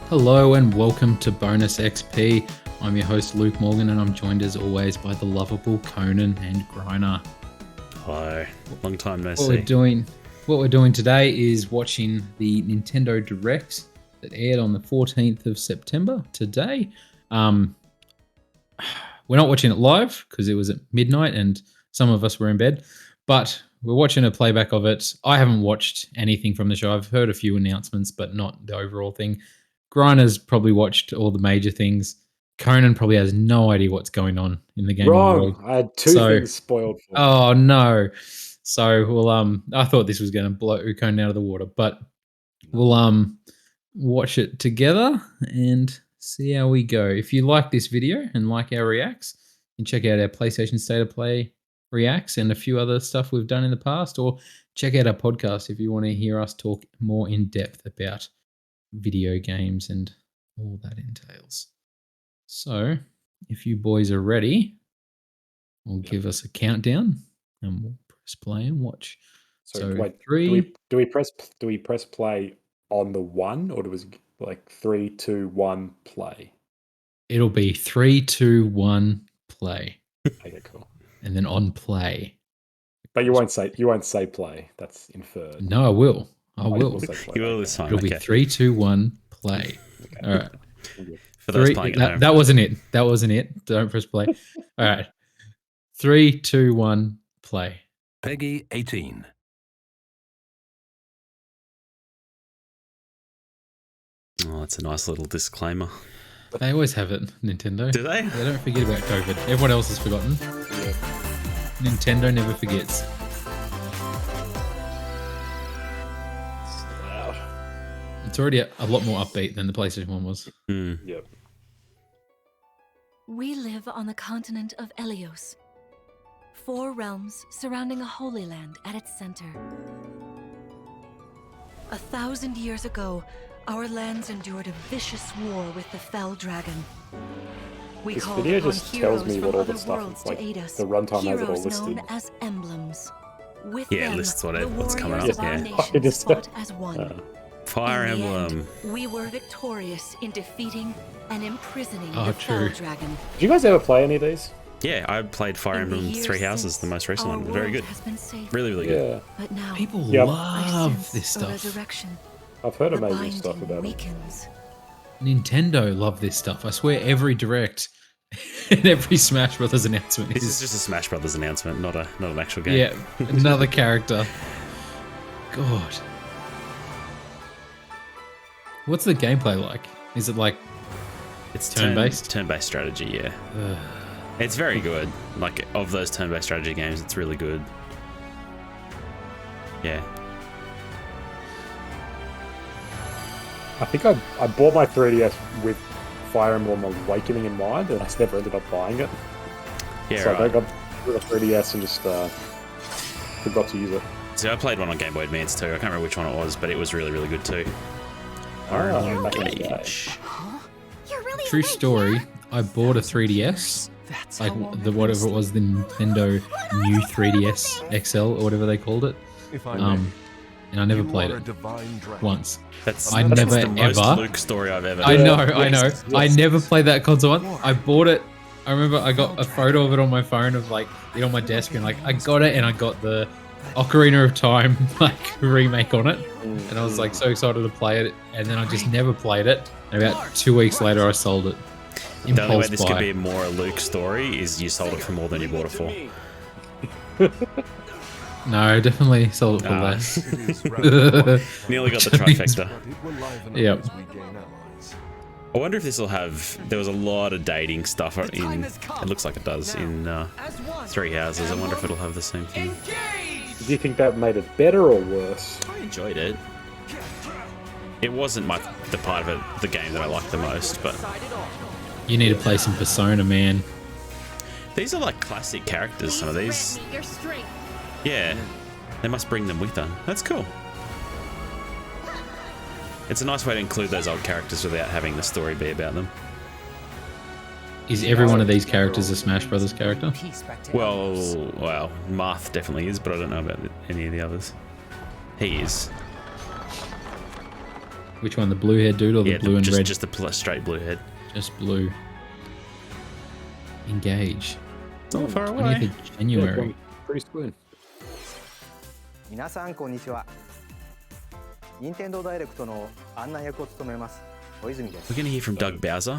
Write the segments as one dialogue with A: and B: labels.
A: Hello and welcome to Bonus XP. I'm your host Luke Morgan and I'm joined as always by the lovable Conan and Griner.
B: Hi, long time no
A: What
B: see.
A: we're doing today is watching the Nintendo Direct that aired on the 14th of September today. We're not watching it live because it was at midnight and some of us were in bed, but we're watching a playback of it. I haven't watched anything from the show. I've heard a few announcements, but not the overall thing. Griner's probably watched all the major things. Conan probably has no idea what's going on in the gaming world.
C: Wrong. I had two things spoiled for me.
A: Oh no. So I thought this was gonna blow Conan out of the water, but we'll watch it together and see how we go. If you like this video and like our reacts, you can check out our PlayStation State of Play reacts and a few other stuff we've done in the past, or check out our podcast if you want to hear us talk more in depth about video games and all that entails. So if you boys are ready, we'll give us a countdown and we'll press play and watch.
C: So wait,
A: three.
C: do we press play on the one, or do it like 3, 2, 1 play?
A: It'll be 3, 2, 1 play.
C: Okay, cool.
A: And then on play.
C: But you won't say play. That's inferred.
A: No, I will.
C: You will
B: this time.
A: It'll be 3, 2, 1 play.
C: Okay.
A: All right.
B: For those playing at home.
A: That wasn't it. That wasn't it. Don't press play. All right. 3, 2, 1 play.
D: Peggy 18.
B: Oh, that's a nice little disclaimer.
A: They always have it, Nintendo.
B: Do they?
A: They don't forget about COVID. Everyone else has forgotten.
C: Yeah.
A: Nintendo never forgets.
C: Loud.
A: It's already a lot more upbeat than the PlayStation 1 was.
C: Yep.
E: We live on the continent of Elios. 4 realms surrounding a holy land at its center. 1,000 years ago, our lands endured a vicious war with the fell dragon. We
C: This
E: called
C: video
E: upon
C: just
E: heroes
C: tells me
E: from
C: what all
E: other
C: the stuff
E: worlds
C: is like.
E: to aid us.
C: The runtime has it all
E: Heroes
C: listed.
E: known as emblems. With
B: Yeah, it
E: them,
B: lists
E: the
B: what's coming
E: warriors
B: up,
E: of our
B: yeah.
E: nation
C: Just-
E: fought as one.
B: Fire
E: In the
B: Emblem.
E: end, we were victorious in defeating and imprisoning
A: Oh,
E: the
A: true.
E: fell dragon.
C: Did you guys ever play any of these?
B: Yeah, I played Fire
E: In the
B: Emblem
E: years
B: Three Houses,
E: since,
B: the most recent
E: our
B: one. Very
E: world
B: good.
E: has been saved.
B: Really, really good.
C: Yeah.
E: But now,
A: People
C: Yep.
E: I
A: love
E: sense
A: this
E: the
A: stuff.
E: resurrection.
C: I've heard
E: The
C: amazing stuff
E: binding
C: about it.
E: weakens.
A: Nintendo love this stuff. I swear every Direct and every Smash Brothers announcement
B: This is
A: is
B: just a Smash Brothers announcement, not an actual game.
A: yeah, another character. God. What's the gameplay like? Is it like
B: It's
A: turn-based?
B: Turn-based strategy, yeah. It's very good. Like, of those turn-based strategy games, it's really good. Yeah.
C: I think I bought my 3DS with Fire Emblem Awakening in mind, and I just never ended up buying it.
B: Yeah,
C: So I
B: right.
C: got with a 3DS and just forgot to use it.
B: So I played one on Game Boy Advance too. I can't remember which one it was, but it was really, really good too.
C: Oh, back in the day.
B: Gage.
E: You're really
A: True story? I bought a 3DS, like the whatever it was, the Nintendo new 3DS XL or whatever they called it. And I never played it once.
B: That's
A: I
B: that's
A: never,
B: the most
A: ever-
B: Luke story I've ever
A: I
B: heard.
A: know,
C: Yeah,
A: I know.
C: yes,
A: I
C: yes.
A: never played that console once. I bought it. I remember I got a photo of it on my phone of like it on my desk and like I got it and I got the Ocarina of Time like remake on it. And I was like so excited to play it and then I just never played it. And about 2 weeks later I sold it.
B: The only way
A: Impulse
B: this could
A: buy.
B: be more a Luke story is you sold it for more than you bought it for.
A: No, definitely sold it for
B: Ah.
A: less.
B: Nearly got the trifecta.
A: Yep.
B: I wonder if this will have. There was a lot of dating stuff in. It looks like it does in Three Houses. I wonder if it'll have the same thing.
C: Do you think that made it better or worse?
B: I enjoyed it. It wasn't the part of it, the game that I liked the most, but
A: You need to play some Persona, man.
B: these are like classic characters. Some of these. Yeah, they must bring them with them. That's cool. It's a nice way to include those old characters without having the story be about them.
A: Is every one of these characters a Smash Brothers character?
B: Well, Marth definitely is, but I don't know about any of the others. He is.
A: Which one, the blue haired dude or the blue and red?
B: Just the straight blue head.
A: Just blue. Engage.
B: It's not far
A: 20th
B: away.
A: of January.
C: Pretty soon.
D: 皆さんこんにちは。任天堂ダイレクトの案内役を務めます小泉です。
B: We're gonna hear from Doug Bowser.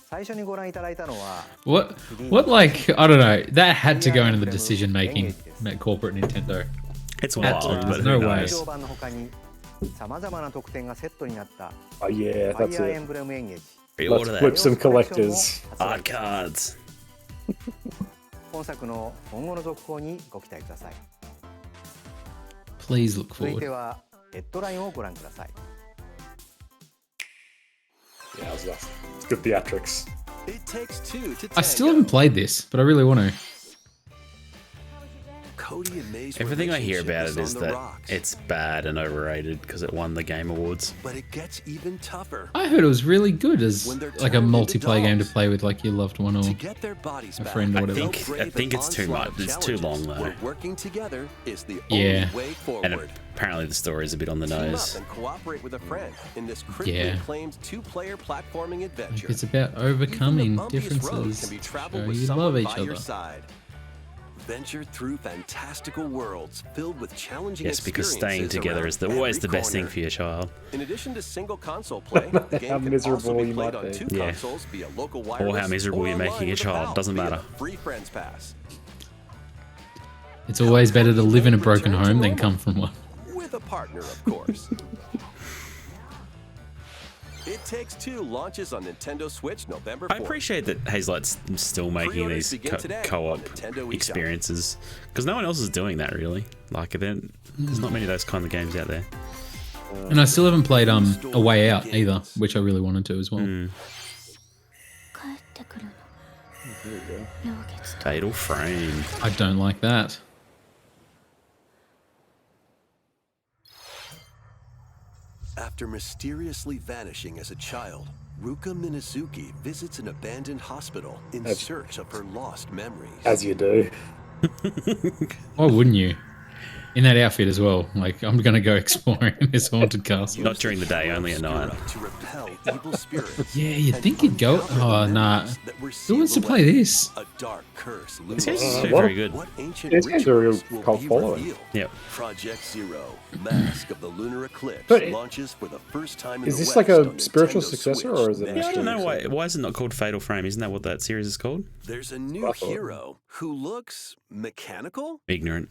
D: 最初にご覧いただいたのは
A: What, like, I don't know. That had to go into the decision making at corporate Nintendo.
B: It's
A: Had to.
B: wild, but
A: There's
B: who
A: no way.
B: knows?
D: 劇場版の他にさまざまな特典がセットになった
C: Oh yeah,
D: ファ
C: that's
D: イアーエ
C: it.
D: ンブレムエンゲージ
B: Pre-order
C: Let's
B: that.
C: flip some collectors.
B: Art cards.
D: 本作の今後の続報にご期待ください。
A: Please look
D: 続いて
A: forward.
D: はヘッドラインをご覧ください。
C: Yeah, that's it's good theatrics.
F: It takes two to
A: I still haven't played this, but I really want to.
F: Cody and May's
B: Everything I hear about it
F: relationship
B: is
F: on the
B: that
F: rocks,
B: it's bad and overrated because it won the Game Awards.
F: but it gets even tougher.
A: I heard it was really good as
F: When they're
A: like a
F: turned into
A: multiplayer game to
F: dolls.
A: play with like your loved one or
F: To get their bodies
A: a
F: back,
A: friend or
B: I
A: whatever.
B: think it's too much. It's too long though,
F: where working together is the
A: Yeah.
F: only way
B: and
F: forward.
B: apparently the story is a bit on the
F: Team up
B: nose.
F: and cooperate with a friend in this critically
A: Yeah.
F: acclaimed two-player platforming adventure.
A: like it's about
F: Even the
A: overcoming
F: bumpiest road
A: differences.
F: can be
A: So
F: traveled with
A: you
F: someone
A: love each
F: by your
A: other.
F: side. Venture through fantastical worlds filled with challenging
B: Yes, because staying
F: experiences
B: together
F: around
B: is always the
F: every
B: best thing
F: corner.
B: for your child.
F: In addition to single console play, the game
C: How
F: can
C: miserable
F: also be
C: you
F: played
C: might
F: on
C: be.
F: two
B: Yeah.
F: consoles via local
B: Or
F: wireless
B: how miserable you're
F: online
B: making your
F: with a
B: child,
F: Valve
B: doesn't
F: via
B: matter.
F: the Free Friends Pass.
A: It's always better to live in a broken
F: Return to
A: home than
F: normal.
A: come from one.
F: With a partner, of course. It Takes Two launches on Nintendo Switch November 4th.
B: I appreciate that Hazelight's still making
F: Pre-orders
B: these
F: begin today on
B: co-op
F: Nintendo eShop.
B: experiences because no one else is doing that really. Like, there's not many of those kind of games out there.
A: And I still haven't played A Way Out either, which I really wanted to as well.
G: 帰ってくるの老月と
B: Fatal Frame.
A: I don't like that.
F: After mysteriously vanishing as a child, Ruka Minazuki visits an abandoned hospital in search of her lost memories.
C: As you do.
A: Why wouldn't you? In that outfit as well. Like, I'm going to go exploring this haunted castle.
B: Not during the day, only at night.
F: To repel evil spirits.
A: Yeah, you'd
F: and
A: think you'd go.
F: uncover
A: Oh, nah.
F: memories that were
A: Who wants to
F: sealed
A: play
F: away.
A: this?
F: A dark curse
B: This game's
F: looms.
B: very good.
F: What ancient
C: This game's a real
F: rituals will
C: cult
F: be
C: following.
F: revealed?
B: Yep.
F: Project Zero, Mask of the Lunar Eclipse,
C: But
F: launches for the first time in
C: Is
F: the
C: this
F: West
C: like a
F: on
C: spiritual
F: Nintendo
C: successor,
F: Switch
C: or is it
F: next
B: Yeah, I don't
F: year.
B: know why is it not called Fatal Frame? Isn't that what that series is called?
F: There's a new
C: Buffalo.
F: hero who looks mechanical.
B: Ignorant.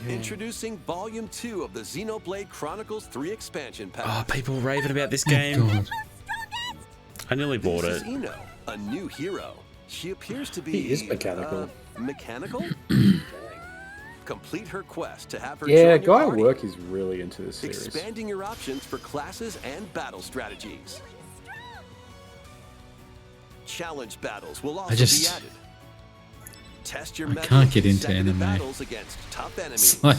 F: Introducing Volume 2 of the Xenoblade Chronicles 3 expansion pack.
B: Oh, people raving about this
A: Oh,
B: game.
A: God.
B: I nearly bought
F: This
B: it.
F: is Ino, a new hero. She appears to be
C: He is mechanical.
F: Mechanical? Complete her quest to have her
C: Yeah,
F: join your
C: guy at
F: party,
C: work is really into this series.
F: expanding your options for classes and battle strategies. Challenge battles will also
A: just-
F: be added. Test your
A: I
F: mettle
A: can't
F: in
A: get into
F: consecutive
A: anime.
F: battles against tough enemies.
A: It's like,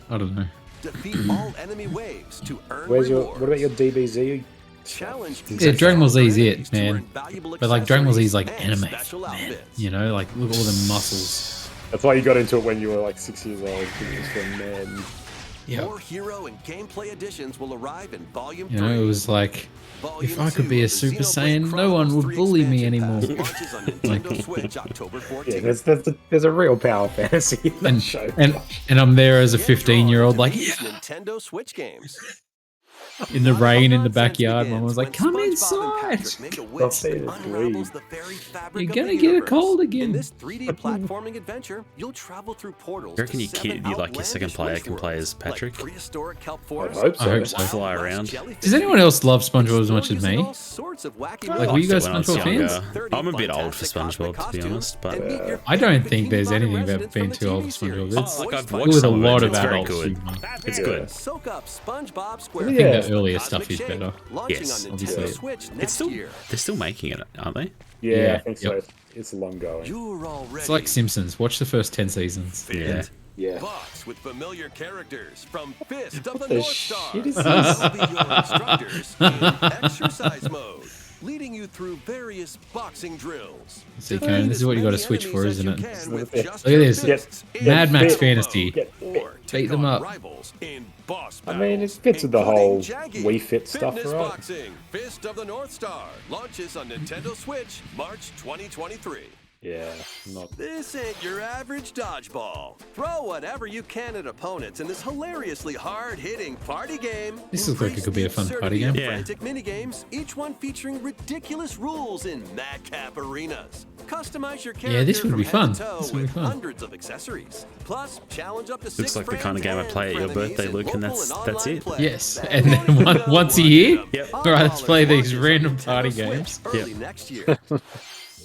A: I don't know.
F: Defeat all enemy waves to earn
C: Where's your?
F: rewards.
C: What about your DBZ?
F: Challenge
A: Yeah, Dragon Ball Z is it,
F: enemies to
A: man.
F: earn valuable
A: But like Dragon Ball Z is like
F: accessories
A: anime,
F: and special
A: man.
F: outfits.
A: You know, like look at all the muscles.
C: That's why you got into it when you were like 6 years old. It was for men.
A: Yeah.
F: More hero and gameplay additions will arrive in Volume
A: You
F: 3.
A: know, it was like,
F: Volume
A: if I could
F: 2
A: be a
F: of the
A: Super
F: Xenoblade
A: Saiyan, no one
F: Chronicles
A: would
F: 3
A: bully me
F: expansion
A: anymore.
F: pass launches on Nintendo Switch October 14th.
C: Yeah, there's a real power fantasy in that
A: and,
C: show.
A: and I'm there as a
F: Get drawn
A: 15-year-old,
F: to
A: like,
F: these
A: yeah,
F: Nintendo Switch games.
A: in the rain in the
F: Nonsense
A: backyard.
F: begins
A: Mom was like,
F: when
A: come
F: SpongeBob and
A: inside.
F: Patrick make a wish
C: say
F: that
C: it's
F: unravels
C: green.
F: the very fabric
A: You're
F: of
A: gonna
F: the
A: get a
F: universe.
A: cold again.
F: In this 3D platforming adventure, you'll travel through portals.
B: You reckon
F: to
B: your
F: seven
B: kid, like your second
F: outlandish
B: player,
F: waste
B: can play
F: worlds,
B: as Patrick?
F: Like prehistoric kelp
C: I
F: forests,
C: hope so.
A: I hope so.
B: Fly around.
A: Does anyone else love SpongeBob as much as me? Like, were you guys
B: When I was
A: SpongeBob fans?
B: younger. I'm a bit old for SpongeBob, to be honest, but
A: I don't think there's anything about being too old for SpongeBob. It's
B: like I've
A: filled
B: watched
A: with a
B: some of
A: lot
B: it.
A: of
B: It's very
A: adult
B: good.
A: humor.
B: It's
C: Yeah.
B: good.
F: Soak up SpongeBob
A: I
F: SquarePants.
A: think the earlier
F: Cosmic
A: stuff is
F: Shake,
A: better.
F: launching
B: Yes,
F: on
A: obviously.
F: Nintendo Switch
B: It's
F: next
B: still
F: year.
B: they're still making it, aren't they?
C: Yeah,
A: Yeah,
C: I think so.
A: yep.
C: It's long going.
F: You're already
A: It's like Simpsons. Watch the first 10 seasons.
B: Yeah.
C: Yeah.
F: box with familiar characters from Fist of the
C: the
F: North Star.
C: shit is
F: They'll be your instructors in exercise mode. leading you through various boxing drills.
A: See, Conan, this is what you got to switch for, isn't it?
F: Look
A: Look at this. Mad Max Fantasy.
F: Or
A: Beat them up.
F: rivals in boss
C: I mean, it
F: battles,
C: fits with the whole
F: including
C: Wii Fit stuff,
F: Fitness
C: right?
F: Boxing, Fist of the North Star, launches on Nintendo Switch, March 2023.
C: Yeah, not.
F: This ain't your average dodgeball. Throw whatever you can at opponents in this hilariously hard-hitting party game.
A: This looks like it could be a fun party game.
B: Yeah.
F: Frantic minigames, each one featuring ridiculous rules in madcap arenas. Customize your character
A: Yeah, this would be
F: from head
A: fun.
F: to toe
A: This would be
F: with
A: fun.
F: hundreds of accessories. Plus, challenge up to 6
B: Looks like the kind of game I
F: friends
B: play at your
F: and
B: birthday,
F: frenemies
B: Luke,
F: in
B: and
F: local
B: that's
F: online
B: it.
F: play.
A: Yes,
F: That
A: and
F: won't
A: then
F: even go
A: once a
F: one
A: year.
F: item.
B: Yep.
A: All right, let's play these
F: $1
A: random
F: launches on
A: party
F: Nintendo
A: games.
F: Switch early next year.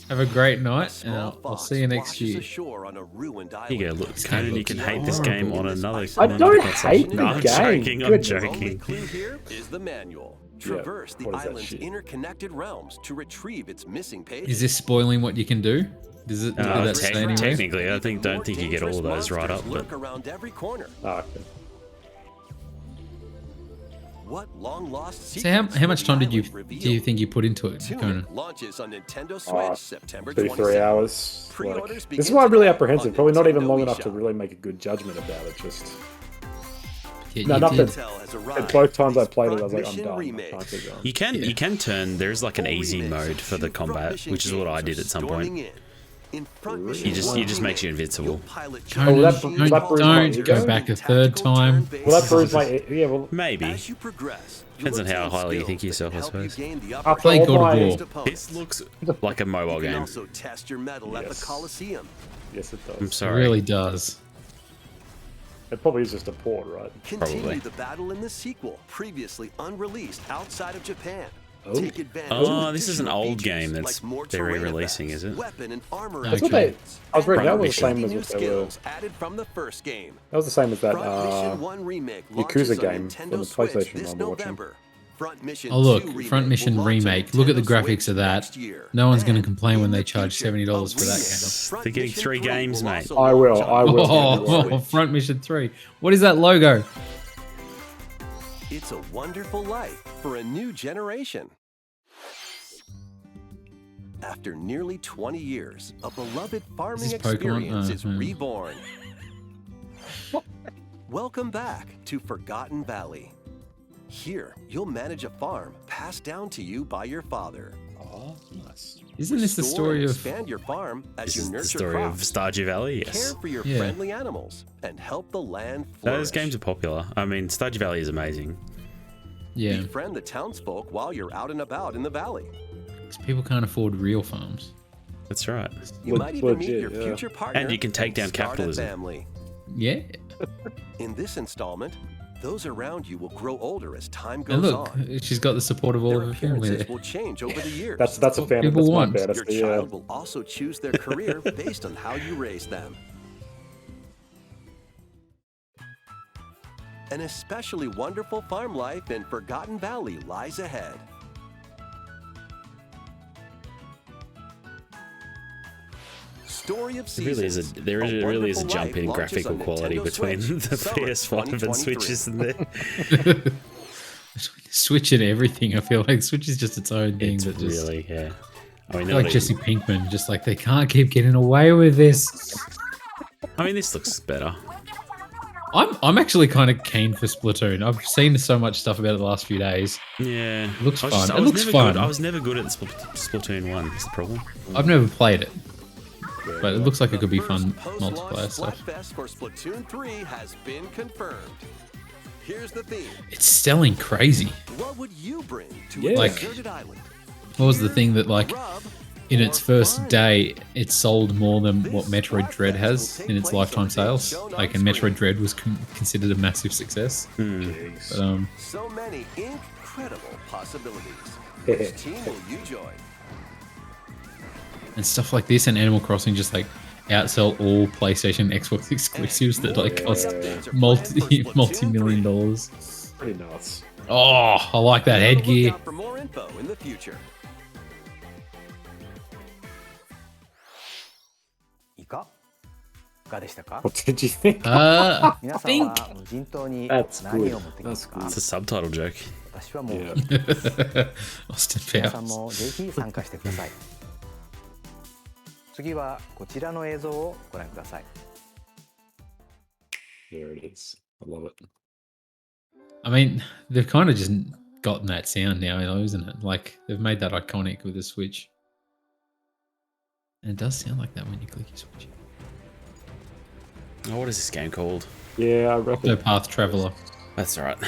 A: Have a great night, and
F: Small
A: I'll
F: fox
A: see you next
F: washes
A: year.
F: ashore on a ruined
B: Here you go,
F: island.
B: look, Conan, you can hate this game on another.
C: I don't
B: console.
C: hate
B: No,
C: the
B: I'm
C: game.
B: joking. I'm
C: Goodness.
F: The only
B: joking.
F: clue here is the manual. Traverse the
C: what is that
F: island's
C: shit?
F: interconnected realms to retrieve its missing pages.
A: Is this spoiling what you can do? Does it? Did that say anywhere?
B: Technically, I don't think you get all of those right up, but
F: lurk around every corner.
C: Ah, okay.
F: What long lost
A: So how
F: secrets
A: much
F: will
A: time
F: the
A: did you
F: island
A: do you
F: reveal?
A: think you put into it,
F: Tunic
A: Conan?
F: launches on Nintendo Switch
C: Ah,
F: September
C: 2-3
F: 27th.
C: hours.
F: Pre-orders
C: Like,
F: begin
C: this is why I'm really
F: today
C: apprehensive.
F: on
C: Probably not even
F: Nintendo
C: long enough to
F: eShop.
C: really make a good judgment about it. Just
A: Yeah,
C: No,
A: you
C: not
A: did.
C: that-
F: Intel has
C: at
F: arrived
C: both times
F: for
C: I
F: these
C: played it, I was
F: Front
C: like, I'm
F: Mission
C: done. I
F: remakes.
C: can't keep going.
B: you can turn. There's like an
F: Full
B: easy
F: remakes
B: mode
F: and
B: for the
F: 2
B: combat,
F: Front Mission
B: which is what I
F: games
B: did
F: are
B: at some
F: storming
B: point.
F: in Front Mission
B: It just makes you
F: Remake,
B: invincible.
F: you'll pilot
A: Conan,
C: Oh, that-
A: don't,
C: that bruise my
A: don't
C: ego?
A: go back a third time.
C: Well, that proves my yeah. Well,
B: Maybe.
F: As you progress,
B: Depends
F: you'll
B: on how
F: obtain
B: highly you
F: skills
B: think
F: that
B: yourself, I
F: help you
B: suppose.
F: gain the
C: After
F: upper
A: Play
F: hand
A: God of
C: my-
A: War.
F: against opponents.
B: This looks like a mobile
F: You can
B: game.
F: also test your metal at the
C: Yes.
F: Coliseum.
C: yes, it
B: I'm
C: does.
A: It
B: sorry.
A: really does.
C: It probably is just a port, right?
F: Continue
B: Probably.
F: the battle in the sequel, previously unreleased outside of Japan.
C: Oh.
F: Take advantage
B: Oh,
F: of
B: this is an
F: additional
B: old game
F: features
B: that's
F: like more
B: they're
F: terrain
B: re-releasing,
F: effects,
B: is it?
F: Weapon and armor
A: That's
C: what they-
F: upgrades,
C: I was reading
F: and
C: that was the same
F: 50
C: as
F: new
C: what they were.
F: skills added from the first game.
C: That was the same as that
F: Front Mission 1 remake
C: Yakuza
F: launches on
C: game
F: Nintendo
C: from the
F: Switch
C: PlayStation
F: this
C: one we're watching.
F: November. Front Mission
A: Oh look,
F: 2 remake
A: Front Mission
F: will launch on
A: remake. Look at the
F: Nintendo
A: graphics
F: Switch
A: of that.
F: next year.
A: No one's going to
F: And
A: complain when
F: in
A: they
F: the
A: charge
F: future,
A: $70 for that
F: a
A: game.
F: remake, Front
B: They're getting
F: Mission
B: 3
F: 3
B: games,
F: will
B: mate.
F: also
C: I will,
F: launch
C: I
F: on
C: will.
F: Nintendo
A: Oh,
F: Switch.
A: Front Mission 3. What is that logo?
F: It's a wonderful life for a new generation. After nearly 20 years, a beloved farming
A: this Pokemon?
F: experience
A: Oh,
F: is
A: yeah.
F: reborn. Welcome back to Forgotten Valley. Here, you'll manage a farm passed down to you by your father.
C: Oh, nice.
A: Isn't this the
F: Restore
A: story
F: and
A: of...
F: expand your farm as
B: This
F: you
B: is the
F: nurture
B: story of
F: crops,
B: Stardew Valley,
F: care
B: yes.
F: for your
A: Yeah.
F: friendly animals, and help the land flourish.
B: Those games are popular. I mean, Stardew Valley is amazing.
A: Yeah,
F: Befriend the townsfolk while you're out and about in the valley.
A: 'cause people can't afford real farms.
B: That's right.
F: You
C: Leg-
F: might even meet
C: legit,
F: your
C: yeah.
F: future partner
B: And you can take down
F: start a
B: capitalism.
F: family.
A: Yeah.
F: In this installment, those around you will grow older as time
A: And
F: goes
A: look,
F: on.
A: she's got the support of all
F: Their
A: of her family
F: appearances
A: there.
F: will change over the years.
C: That's a
A: what
C: fan.
A: people
C: That's my
A: want.
C: fantasy.
F: Your child will also choose their career based on how you raise them. An especially wonderful farm life in Forgotten Valley lies ahead. Story of
B: There really is
F: Seasons.
B: really is a
F: Wonderful
B: jump
F: Life
B: in
F: launches
B: graphical
F: on
B: quality
F: Nintendo
B: between
F: Switch,
B: the
F: summer
B: PS5 and
F: 2023.
B: Switch, isn't there?
A: Switch and everything. I feel like Switch is just its own thing.
B: It's
A: that just,
B: really, yeah. I mean,
A: like Jesse Pinkman, just like they can't keep getting away with this.
B: I mean, this looks better.
A: I'm actually kind of keen for Splatoon. I've seen so much stuff about it the last few days.
B: Yeah.
A: It looks
B: I was
A: fun.
B: just- I
A: It
B: was
A: looks
B: never
A: fun.
B: Good. I was never good at Splatoon 1. That's the problem.
A: I've never played it, but it looks like it could be
F: The
A: fun
F: first
A: multiplayer
F: post-launch
A: stuff.
F: Splatfest for Splatoon 3 has been confirmed. Here's the theme.
A: It's selling crazy.
F: What would you bring to
C: Yeah.
F: a
A: Like-
F: deserted island?
A: What was the thing that like
F: Rub
A: in its
F: or
A: first
F: fun?
A: day it sold more than what
F: This
A: Metroid Dread
F: Splatfest
A: has
F: will take
A: in its
F: place
A: lifetime
F: on the
A: sales?
F: shown on
A: Like, and
F: screen.
A: Metroid Dread was considered a massive success.
C: Jeez.
A: But,
F: So many incredible possibilities.
C: Yeah.
F: Which team will you join?
A: and stuff like this and Animal Crossing just like outsell all PlayStation, Xbox exclusives that like cost multi-million dollars.
C: Pretty nuts.
A: Oh, I like that
F: Be on the
A: headgear.
F: lookout for more info in the future.
D: いかがでしたか
C: What did you think?
A: I
D: 皆さん
A: think
D: は無人島に
C: That's
D: 何
C: good.
D: を持ってきますか
B: It's a subtitle joke.
D: 私はもう
A: Austin
D: 皆さん
A: Powers.
D: もぜひ参加してください。次はこちらの映像をご覧ください。
C: There it is. I love it.
A: I mean, they've kind of just gotten that sound now, isn't it? Like they've made that iconic with the Switch. And it does sound like that when you click your Switch.
B: Oh, what is this game called?
C: Yeah, I reckon.
A: Octopath Traveler.
B: That's all right.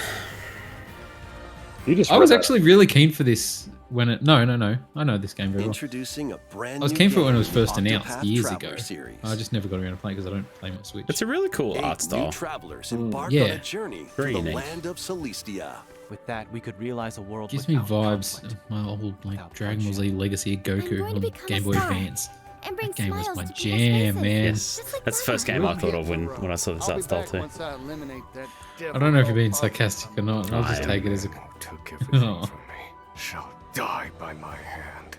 C: You just
A: I was
C: read that.
A: actually really keen for this when it. No. I know this game very well.
F: Introducing a brand
A: I was
F: new
A: keen for it when it
F: game
A: was first
F: in the
A: announced
F: Octopath
A: years
F: Traveler
A: ago.
F: series.
A: I just never got around to playing because I don't play my Switch.
B: It's a really cool
F: 8
B: art
F: new
B: style.
F: travelers embark
A: Yeah.
F: on a journey
B: Very
F: through the
B: unique.
F: land of Celestia.
H: With that, we could realize a world
A: Gives me
H: without
A: vibes
H: conflict.
A: of my old like
H: Without
A: Dragon Ball Z
H: bloodshed.
A: Legacy of
G: I'm
A: Goku
G: going to
A: on
G: become a
A: Game Boy
G: star
A: Advance.
G: and bring
A: That game was
G: smiles
A: my
G: to people's
A: jam,
G: faces.
A: man.
B: Yes,
G: Just like
B: that's the first game I thought of when I saw this art style too.
A: I don't know if you're being sarcastic or not. I'll just
B: I
A: take it as a.
I: Took everything
A: Oh.
I: from me. Shall die by my hand.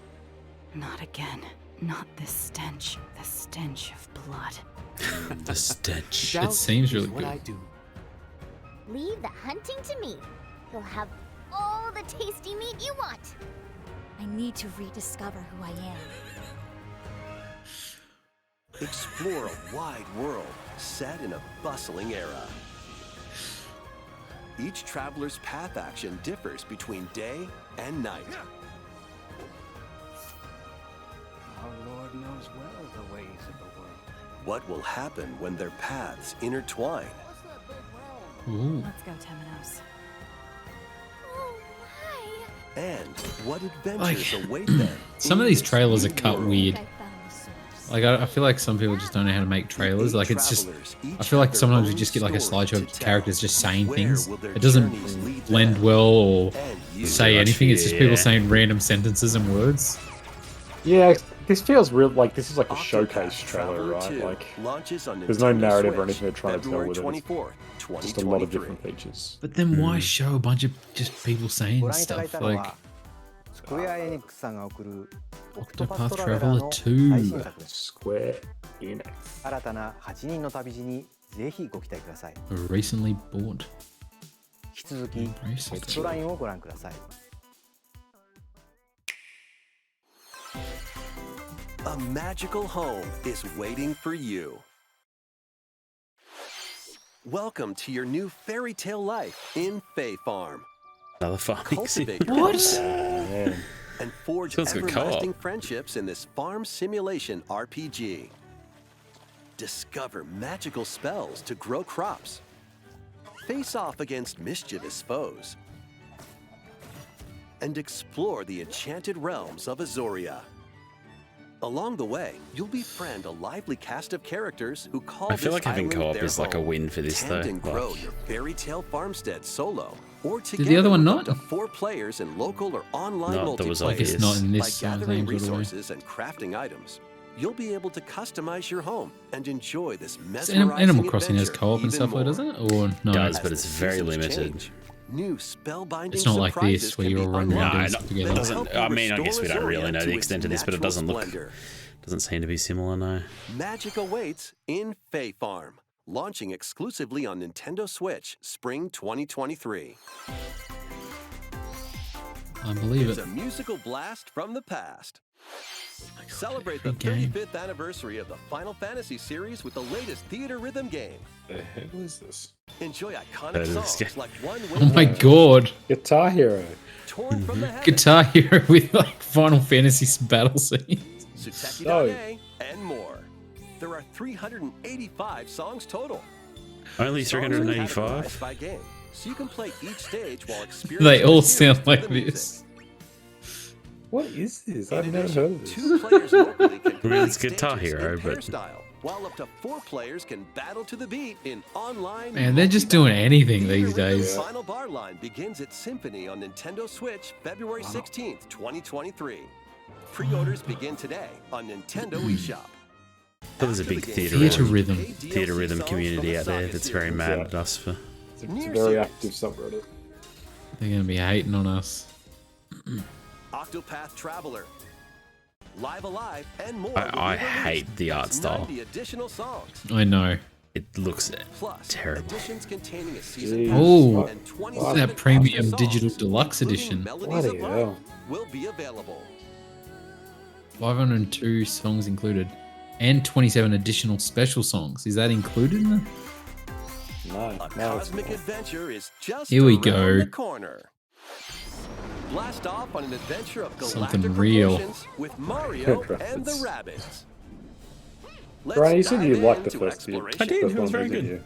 E: Not again. Not this stench. The stench of blood.
B: The stench.
A: It seems really
H: What
A: good.
H: I do.
G: Leave the hunting to me. You'll have all the tasty meat you want. I need to rediscover who I am.
F: Explore a wide world set in a bustling era. Each traveler's path action differs between day and night.
I: Our Lord knows well the ways of the world.
F: What will happen when their paths intertwine?
A: Ooh.
E: Let's go, Temenos.
G: Oh my!
F: And what adventures await them?
A: Some of
F: in
A: these
F: this
A: trailers are
F: new
A: cut
F: world?
A: weird.
G: I found the source.
A: Like I feel like some people just don't know how to make trailers. Like it's just.
F: Travelers
A: I
F: each
A: feel like
F: have their
A: sometimes we
F: own
A: just get like a
F: story
A: slideshow
F: to
A: of
F: tell.
A: characters just saying
F: Where
A: things.
F: will their
A: It doesn't
F: journeys lead
A: blend
F: them?
A: well or
F: And you
A: say
B: much
A: anything. It's just
B: fear,
A: people
B: yeah.
A: saying random sentences and words.
C: Yeah, this feels real like this is like a
F: Octopath
C: showcase trailer,
F: Traveler
C: right?
F: 2
C: Like
F: launches on
C: there's no
F: Nintendo
C: narrative or
F: Switch,
C: anything they're trying to tell
F: February
C: with it.
F: 24th,
C: just a lot of
F: 2023.
C: different features.
A: But then
B: Hmm.
A: why show a bunch of just people saying
D: ご覧いただい
A: stuff
D: たの
A: like
D: はスクエア・エニックスさんが送る
A: Octopath
D: トラベラー
A: Traveler
D: の
A: 2?
D: 最新作です。
C: Square Enix.
D: 新たな8人の旅路にぜひご期待ください。
A: recently bought?
D: 引き続きエ
A: Recently.
D: クストラインをご覧ください。
F: A magical home is waiting for you. Welcome to your new fairy tale life in Fae Farm.
B: Another farming sim.
F: Cultivate your
A: What?
F: home and forge
B: Sounds like co-op.
F: everlasting friendships in this farm simulation RPG. Discover magical spells to grow crops. Face off against mischievous foes. And explore the enchanted realms of Azoria. Along the way, you'll befriend a lively cast of characters who call
B: I feel
F: this
B: like having
F: island
B: co-op
F: their
B: is like a
F: home.
B: win for this though.
F: Tend and grow
B: Like,
F: your fairy tale farmstead solo or
A: the
F: together
A: other one
F: with
A: not?
F: up to 4 players in local or online
B: No, there was
F: multiplayer.
B: obvious.
A: It's not in
F: By
A: this
F: gathering
A: thing, sort of way.
F: resources and crafting items, you'll be able to customize your home and enjoy this
A: So
F: mesmerizing
A: Animal Crossing has
F: adventure
A: co-op and
F: even
A: stuff,
F: more.
A: doesn't it? Or no?
B: Does,
F: As
B: but
F: the
B: it's very
F: seasons
B: limited.
F: change, new spellbinding
A: It's not like
F: surprises
A: this, where
F: can
A: you're
F: be
A: running
F: unlocked
A: around
B: No,
A: doing
B: not-
A: stuff
F: that
A: together.
B: doesn't-
F: help you
B: I mean, I
F: restore
B: guess we don't really
F: Azoria
B: know
F: to
B: the
F: its
B: extent of this, but it
F: natural
B: doesn't look-
F: splendor.
B: doesn't seem to be similar, no.
F: Magic awaits in Fae Farm, launching exclusively on Nintendo Switch spring 2023.
A: I believe
F: It's
A: it.
F: a musical blast from the past. Celebrate the
A: every game.
F: 35th anniversary of the Final Fantasy series with the latest theater rhythm game.
C: The hell is this?
F: Enjoy
B: That
F: iconic
B: is
F: songs
B: scary.
F: like One
A: Oh my
F: Way
A: god!
C: Guitar Hero.
F: Torn from the Heavens,
A: Guitar Hero with like Final Fantasy battle scenes.
F: Sutseki
C: Oh.
F: Dane, and more. There are 385 songs total.
B: Only
F: Songs are
B: 385?
F: categorized by game, so you can play each stage while experiencing
A: They all
F: the
A: sound
F: lyrics to
A: like
F: the music.
A: this.
C: What is this?
F: In
C: I've never
F: addition,
C: heard of this.
F: 2 players locally can
B: I mean, it's
F: complete
B: Guitar
F: stages
B: Hero,
F: in pair
B: but-
F: style, while up to 4 players can battle to the beat in online.
A: Man, they're just doing anything
F: Theater
A: these
F: Rhythm's
A: days.
F: Final Bar Line begins its symphony on Nintendo Switch February 16th, 2023. Pre-orders begin today on Nintendo eShop.
B: But there's a
F: After
B: big
F: the game,
B: theater
A: Theatre
F: you
A: rhythm.
F: can pay DLC
B: Theatre rhythm
F: songs
B: community
F: from the
B: out there
F: Saga
B: that's very
F: series.
B: mad
C: Yeah.
B: at us for.
C: It's a
F: Near
C: very
F: series.
C: active subreddit.
A: They're gonna be hating on us.
F: Octopath Traveler, Live Alive, and more.
B: I
F: will be released.
B: hate the art
F: That's
B: style.
F: 90 additional songs.
A: I know.
B: It looks
F: Plus,
B: terrible.
F: editions containing a season
C: Jeez.
F: pass
A: Oh,
F: and 27
A: that premium
F: extra
A: digital
F: songs,
A: deluxe
F: including
A: edition.
F: Melodies of
C: Bloody
F: Life,
C: hell.
F: will be available.
A: 502 songs included, and 27 additional special songs. Is that included in the?
C: No,
F: A
C: no, it's
F: cosmic
C: not.
F: adventure is just
A: Here we
F: around
A: go.
F: the corner. Blast off on an adventure of galactic
A: Something real.
F: proportions with Mario and the Rabbids.
C: Brian, you said you
F: dive
C: liked the
F: into
C: first few.
F: exploration.
B: I did,
C: first
B: it was
C: one,
B: very
C: didn't
B: good.
C: you?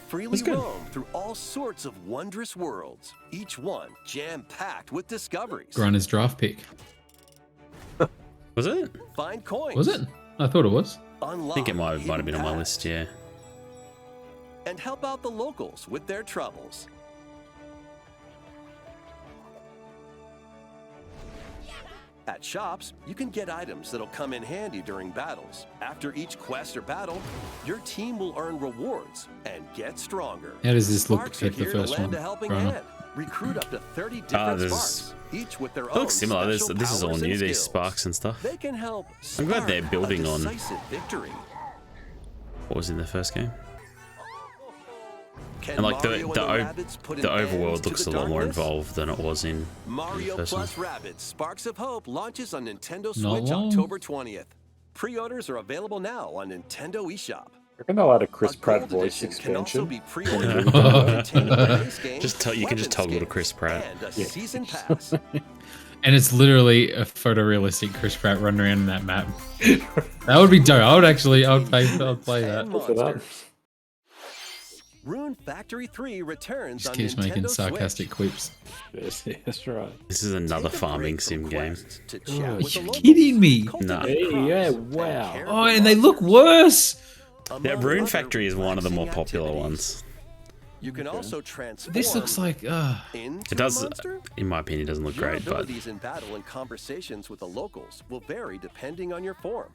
F: Freely
B: good.
F: roam through all sorts of wondrous worlds, each one jam-packed with discoveries.
A: Grinders draft pick.
B: Was it?
F: Find coins.
A: Was it? I thought it was.
F: Unlock
B: I think it might have
F: hidden
B: been on my
F: paths,
B: list, yeah.
F: and help out the locals with their troubles. At shops, you can get items that'll come in handy during battles. After each quest or battle, your team will earn rewards and get stronger.
A: How does this look
F: Sparks
A: compared
F: are
A: to the
F: here
A: first
F: to lend
A: one?
F: a helping
A: Grindr?
F: hand. Recruit up to 30 different
B: there's-
F: sparks, each with their
B: It
F: own
B: looks similar.
F: special
B: This is all
F: powers and
B: new, these
F: skills.
B: sparks and stuff.
F: They can help
B: I'm glad they're
F: spark
B: building
F: a
B: on-
F: decisive victory.
B: What was in the first game?
F: Can
B: And like
F: Mario and Rabbids put
B: the
F: an end
B: overworld
F: to
B: looks
F: the
B: a lot more
F: darkness?
B: involved than it was in the
F: Mario
B: first one.
F: Plus Rabbids Sparks of Hope launches on Nintendo
A: Not
F: Switch
A: long.
F: October 20th. Pre-orders are available now on Nintendo eShop.
C: I reckon they'll add a Chris
F: A
C: Pratt
F: gold
C: voice
F: edition can also
C: expansion.
F: be pre-ordered containing the base game,
B: You can just
F: weapon
B: toggle to
F: skins,
B: Chris Pratt.
F: and a season pass.
A: And it's literally a photorealistic Chris Pratt running around in that map. That would be dope. I would play that.
F: And
C: For that.
F: monsters. Rune Factory 3 returns
A: Just
F: on
A: keeps making
F: Nintendo
A: sarcastic
F: Switch.
A: quips.
C: Yes, that's right.
B: This is another
F: Take a
B: farming
F: break
B: sim
F: from
B: game.
F: quests to
C: Oh,
F: chat
C: are
F: with the
A: you
F: locals,
A: kidding me?
F: cultivate
B: Nah.
C: Hey,
F: crops,
C: yeah,
F: and
C: wow.
F: care
A: Oh,
F: for
A: and they look
F: monsters.
A: worse.
B: Yeah,
F: Among
B: Rune
F: other
B: Factory is one of the more
F: relaxing
B: popular
F: activities.
B: ones.
F: You can also transform
A: This looks like.
F: into
B: It does,
F: a monster.
B: in my opinion, it doesn't look
F: Your
B: great, but
F: abilities in battle and conversations with the locals will vary depending on your form.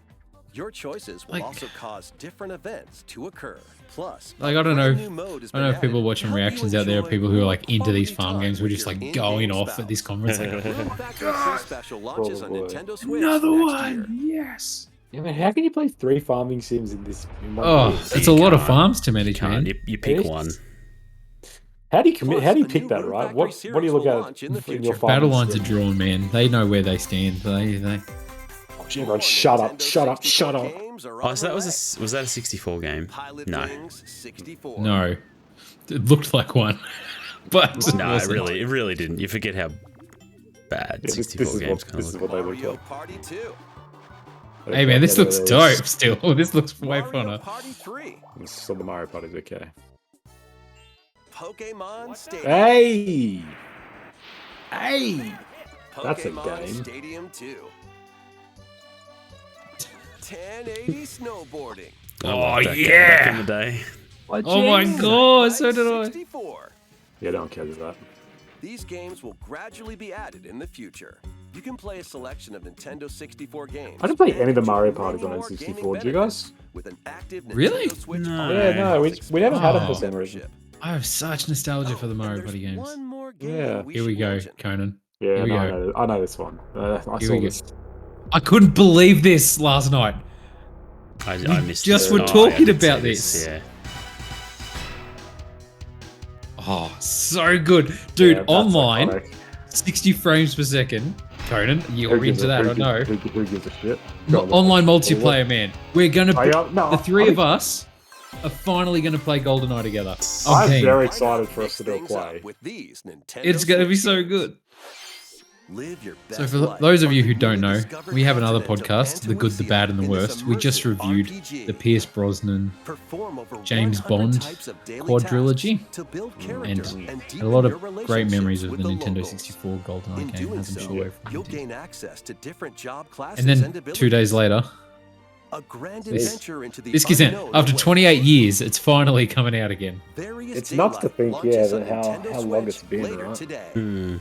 F: Your choices will
A: Like-
F: also cause different events to occur. Plus,
A: Like,
F: a
A: I don't know
F: brand
A: if-
F: new mode has
A: I don't know
F: been
A: if people
F: added
A: watching
F: to help you
A: reactions out there are
F: enjoy
A: people who are
F: more
A: like into these
F: quality
A: farm
F: time
A: games. We're
F: with
A: just
F: your
A: like
F: in-game
A: going off
F: spouse.
A: at this conference. Like,
F: Rune Factory 3 Special launches on
C: Probably.
F: Nintendo Switch
A: another
F: next
A: one.
F: year.
A: Yes.
C: Yeah, man, how can you play 3 farming sims in this? In one
A: Oh,
C: year?
A: it's
B: You
A: a lot of
B: can't.
A: farms to
B: you
A: manage,
B: can't.
A: man.
B: You pick
C: It is.
B: one.
C: How do you commit?
F: Plus,
C: How do you
F: a
C: pick
F: new
C: that?
F: Rune
C: Right?
F: Factory
C: What do
F: series
C: you look
F: will
C: at
F: launch in the
C: in your
F: future.
C: farming
A: Battle lines are
C: sim?
A: drawn, man. They know where they stand. They.
C: Everyone, shut up!
F: Nintendo
C: Shut up!
F: 64
C: Shut up!
F: games are
B: Oh,
F: on
B: so that
F: the way.
B: was that a 64 game?
F: Pilot
B: No.
F: Wings 64.
A: No, it looked like one, but
B: No, it
A: wasn't.
B: really didn't. You forget how bad
C: Yeah,
B: 64 games kind
C: this
B: of
C: is
B: look.
C: what they look
F: Mario
C: like.
F: Party 2.
A: Hey man, this
C: Okay,
A: looks
C: there it is.
A: dope. Still, this looks way
F: Mario
A: funner.
F: Party 3.
C: So the Mario Party's okay.
F: Pokemon Stadium.
C: Hey! Hey! That's a
F: Pokemon
C: game.
F: Stadium 2. 1080 snowboarding.
B: I
A: Oh,
B: loved that game
A: yeah!
B: Back in the day.
A: Oh my god, so
F: Ride
A: did I.
F: 64.
C: Yeah, don't care about that.
F: These games will gradually be added in the future. You can play a selection of Nintendo 64 games.
C: I didn't play any of the
F: and
C: Mario
F: enjoy
C: parties on
F: more
C: N64.
F: gaming
C: Did you guys?
F: benefits with an active Nintendo
A: Really?
F: Switch
B: No.
F: Online
C: Yeah, no, we never had it
A: Oh.
C: for some reason.
A: I have such nostalgia for the
F: Oh,
A: Mario
F: and
A: Party
F: there's
A: games.
F: one more game
C: Yeah.
A: Here we
F: should
A: go,
F: mention.
A: Conan.
C: Yeah,
A: Here we
C: no, I know this one. I
A: Here
C: saw
A: we go.
C: this.
A: I couldn't believe this last night.
B: I
A: We
B: missed
A: just
B: it.
A: were
B: I
A: talking
B: did see
A: about this.
B: Yeah.
A: Oh, so good, dude.
C: Yeah, that's
A: online,
C: iconic.
A: 60 frames per second. Conan, you're
C: Who gives
A: into
C: a-
A: that, I
C: who
A: know.
C: gives- Who gives a shit? Go on,
A: Online
C: what-
A: multiplayer, man. We're gonna.
C: I got- no,
A: the three
C: I'm-
A: of us are finally gonna play GoldenEye together.
C: I'm
A: keen.
C: very
F: Why not
C: excited for us
F: mix
C: to do a
F: things up
C: play.
F: with these Nintendo
A: It's gonna be
F: Switch
A: so
F: games.
A: good.
F: Live your
A: So
F: best
A: for
F: life
A: those of
F: on
A: you
F: the
A: who don't
F: newly
A: know,
F: discovered
A: we have another
F: continent of
A: podcast, The Good, the
F: Andalusia
A: Bad, and the
F: in this
A: Worst. We just
F: immersive
A: reviewed
F: RPG.
A: the Pierce Brosnan
F: Perform over
A: James
F: 100
A: Bond
F: types of daily
A: quadrilogy,
F: tasks to build
A: and
F: character and
A: had a
F: deepen
A: lot
F: your
A: of great
F: relationships
A: memories of
F: with
A: the
F: the
A: Nintendo
F: locals.
A: 64
F: In
A: GoldenEye game.
F: doing
A: Hasn't
F: so,
A: showed away from
F: you'll
A: it.
F: gain access to different job classes
A: And then 2 days later,
F: a grand
A: this-
F: adventure into the
A: this gets in.
F: unknown
A: After
F: awaits.
A: 28 years, it's finally coming out again.
F: Various
C: It's nuts to
F: Daylight
C: think,
F: launches
C: yeah,
F: on
C: that
F: Nintendo
C: how long
F: Switch
C: it's been,
F: later
C: right?
F: today.
B: Hmm.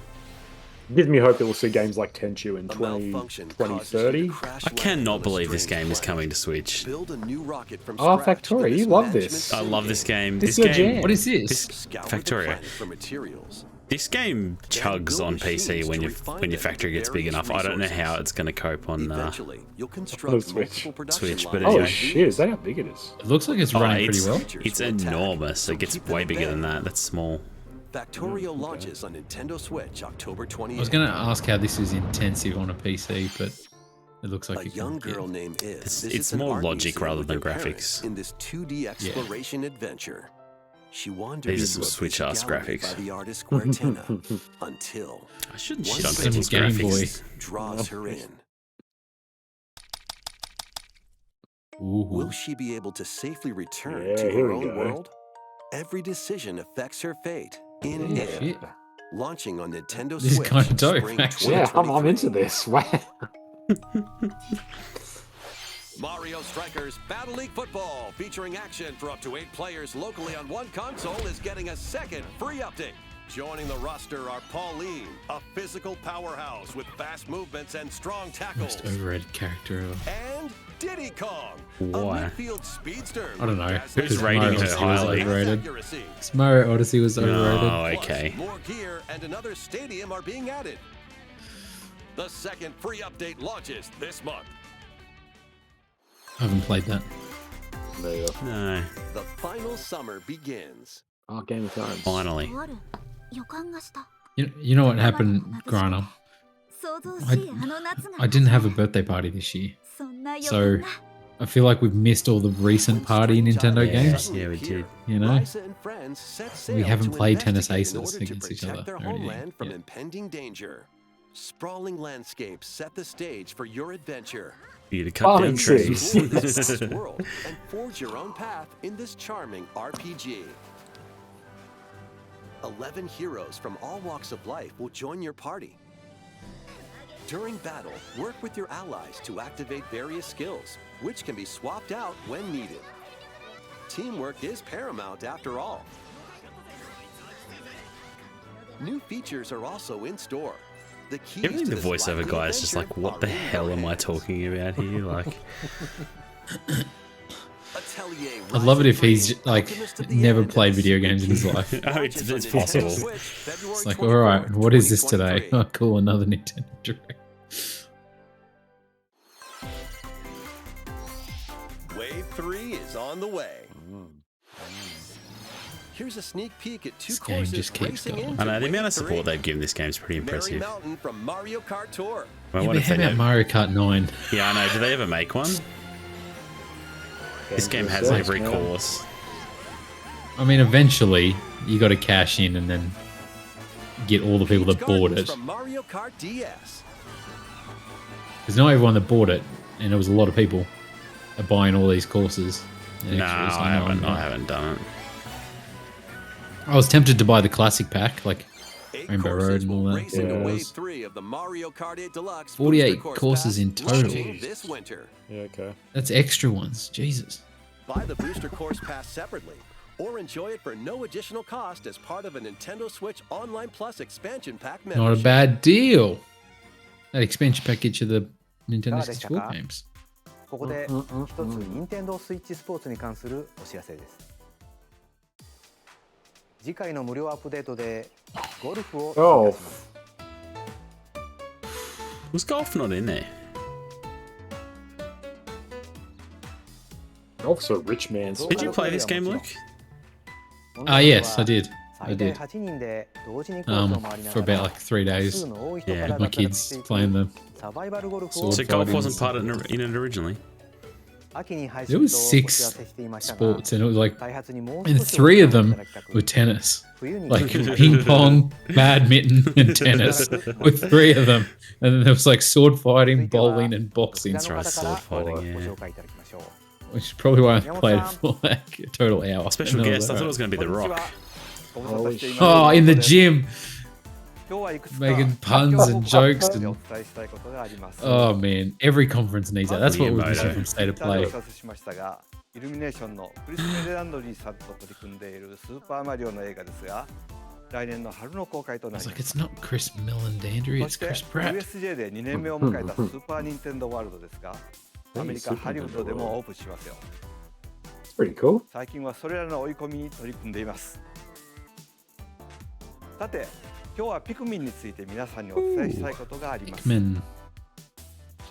C: Gives me hope that we'll see games like Tenchu in
F: A
C: 2030.
F: malfunction causes you to crash
B: I
F: land
B: cannot
F: on a
B: believe this
F: strange
B: game is
F: planet.
B: coming to Switch.
F: Build a new rocket from
C: Oh,
F: scratch
C: Factorio,
F: in
C: you love
F: management
C: this.
F: sim
B: I love this game.
C: This
B: This
C: is your
B: game.
C: jam.
A: What is this?
F: Scour the
B: Factorio.
F: planet for materials.
B: This game chugs on PC when your factory gets big enough. I don't know how it's going to cope on
F: Eventually, you'll construct
C: Switch.
F: multiple production
B: Switch, but
F: lines.
C: Oh
B: anyway.
C: shit! Is that how big it is?
A: It looks like it's running pretty well.
B: It's enormous. It gets way bigger than that. That's small.
F: Factorio launches on Nintendo Switch October 28th.
A: I was going to ask how this is intensive on a PC, but it looks like
F: A young girl named Iz
B: It's
F: visits an
B: more
F: art
B: logic
F: museum
B: rather
F: with
B: than
F: her parents
B: graphics.
F: in this 2D exploration adventure. She wanders
B: These are
F: into
B: some
F: a
B: Switch
F: busy
B: ass
F: gallery
B: graphics.
F: by the artist Guertena until
B: I shouldn't
F: one
B: shit on
F: simple
B: people's
A: Game Boy.
B: graphics.
F: draws her in.
A: Ooh.
F: Will she be able to safely return
C: Yeah,
F: to
C: here
F: her
C: we
F: own
C: go.
F: world? Every decision affects her fate. In
A: Yeah,
F: Air,
A: shit.
F: launching on Nintendo
A: This is
F: Switch.
A: kinda dope,
F: spring
A: actually.
C: Yeah, I'm
F: 2023.
C: into this. Wow.
F: Mario Strikers Battle League Football, featuring action for up to 8 players locally on one console, is getting a second free update. Joining the roster are Pauline, a physical powerhouse with fast movements and strong tackles,
A: Most overrated character ever.
F: and Diddy Kong,
B: Why?
F: a midfield speedster.
A: I don't know.
F: with
B: Who's
A: Because
B: rating
A: Mario
B: her
A: Odyssey was
B: highly?
A: overrated.
F: accuracy.
A: Because Mario Odyssey was overrated.
B: Oh,
F: Plus,
B: okay.
F: more gear and another stadium are being added. The second free update launches this month.
A: I haven't played that.
C: There you go.
B: No.
F: The final summer begins.
C: Oh, Game of Thrones.
B: Finally.
A: You know what happened growing up? I didn't have a birthday party this year. So I feel like we've missed all the recent party Nintendo games.
B: Yeah, we did.
A: You know?
F: Liza and friends set sail
A: We haven't
F: to
A: played Tennis
F: investigate in
A: Aces
F: order to
A: against each
F: protect
A: other
F: their
A: or anything.
F: homeland from
A: Yeah.
F: impending danger. Sprawling landscapes set the stage for your adventure.
B: For you to cut down
C: Fancy.
B: trees.
F: Explore this vast world and forge your own path in this charming RPG. 11 heroes from all walks of life will join your party. During battle, work with your allies to activate various skills, which can be swapped out when needed. Teamwork is paramount after all. New features are also in store. The keys
B: Everything
F: to
B: the
F: this
B: voiceover
F: lively
B: guy is just like,
F: adventure
B: what
F: are
B: the
F: in
B: hell
F: your
B: am I
F: hands.
B: talking about here? Like,
F: Atelier
A: I'd love it if he's
F: Rising
A: like
F: Alchemist of the
A: never
F: End
A: played
F: and the
A: video
F: Secret
A: games in his
F: Key.
A: life.
B: oh, it's
F: Launches on
B: possible.
F: Nintendo Switch, February
A: It's like, all right,
F: 24th,
A: what is this today?
F: 2023.
A: Oh, cool, another Nintendo Direct.
F: Wave 3 is on the way. Here's a sneak peek at 2
A: This game
F: courses
A: just keeps
F: racing
A: going.
F: into
B: I know the
F: Wave
B: amount of support
F: 3.
B: they've given this game is pretty
F: Merry
B: impressive.
F: Mountain from Mario Kart Tour.
B: Well,
A: Yeah,
B: what
A: but
B: if
A: how
B: they
A: about
B: never-
A: Mario Kart 9?
B: Yeah, I know. Do they ever make one? This game has
C: Research,
B: every
C: man.
B: course.
A: I mean, eventually you got to cash in and then get all the people that
F: Peach
A: bought
F: Gardens
A: it.
F: From Mario Kart DS.
A: Because not everyone that bought it, and there was a lot of people, are buying all these courses. and
B: No,
A: extras.
B: I
A: know,
B: haven't.
A: I'm-
B: I haven't done it.
A: I was tempted to buy the classic pack, like
F: 8
A: Rainbow
F: courses
A: Road and all
F: will
A: that.
F: race into
C: Yeah.
F: Wave 3 of the Mario Kart 8 Deluxe
A: 48
F: Booster Course
A: courses
F: Pass,
A: in total.
F: launching this winter.
C: Yeah, okay.
A: that's extra ones. Jesus.
F: Buy the Booster Course Pass separately, or enjoy it for no additional cost as part of a Nintendo Switch Online Plus expansion pack membership.
A: Not a bad deal. That expansion package of the Nintendo
D: いかがでしたか？
A: 64 games.
D: ここで一つ任天堂スイッチスポーツに関するお知らせです。次回の無料アップデートでゴルフを追加します。
B: Was golf not in there?
C: Also, rich man's.
B: Did you play this game, Luke?
A: Yes, I did. I
D: 最大
A: did.
D: 8人で同時にコースを回りな
A: For
D: が
A: about
D: ら
A: like 3 days.
D: 数の多い人
B: Yeah,
D: から
A: My
D: 脱落して
A: kids
D: いく
A: playing the
D: サバイバルゴルフを
B: So
A: Sword
B: golf
A: fighting
B: wasn't
A: and
B: part
A: stuff.
B: in it originally.
D: 秋に配
A: There
D: 信とお
A: was
D: 知ら
A: 6
D: せしていましたが
A: sports, and it was like,
D: 開発にもう
A: and
D: 少し
A: 3 of
D: お時間
A: them
D: をいただきたく
A: were tennis.
D: 冬に
A: Like ping pong, badminton, and tennis. With 3 of them. And then there was like sword fighting, bowling, and boxing.
D: こちらの方から
B: sword fighting,
D: ご
B: yeah.
D: 紹介いただきましょう。
A: Which is probably why I played it for like a total hour.
B: Special
A: And I was
B: guest. I thought it
A: like,
B: was going to be The
D: こんにち
B: Rock.
D: はご無沙汰しています
A: oh, in the gym.
D: 今日はいくつか
A: making puns and jokes
D: で
A: and
D: お伝えしたいことがあります。
A: oh man, every conference needs that. That's what we're missing from State of
D: ツイッターで
A: Play.
D: お知らせしましたが、イルミネーションのクリス・メレランドリーさんと取り組んでいるスーパーマリオの映画ですが、来年の春の公開と
A: I
D: な
A: was
D: り
A: like,
D: ます
A: it's。not Chris Mellandandry,
D: そ
A: it's
D: して
A: Chris Pratt.
D: USJ で2年目を迎えたスーパーニンテンドーワールドですが、アメリカ・ハリウッドでもオープンしますよ。
C: It's pretty cool.
D: 最近はそれらの追い込みに取り組んでいます。さて、今日はピクミンについて皆さんにお伝えしたいことがあります。
A: Pikmin.
D: そ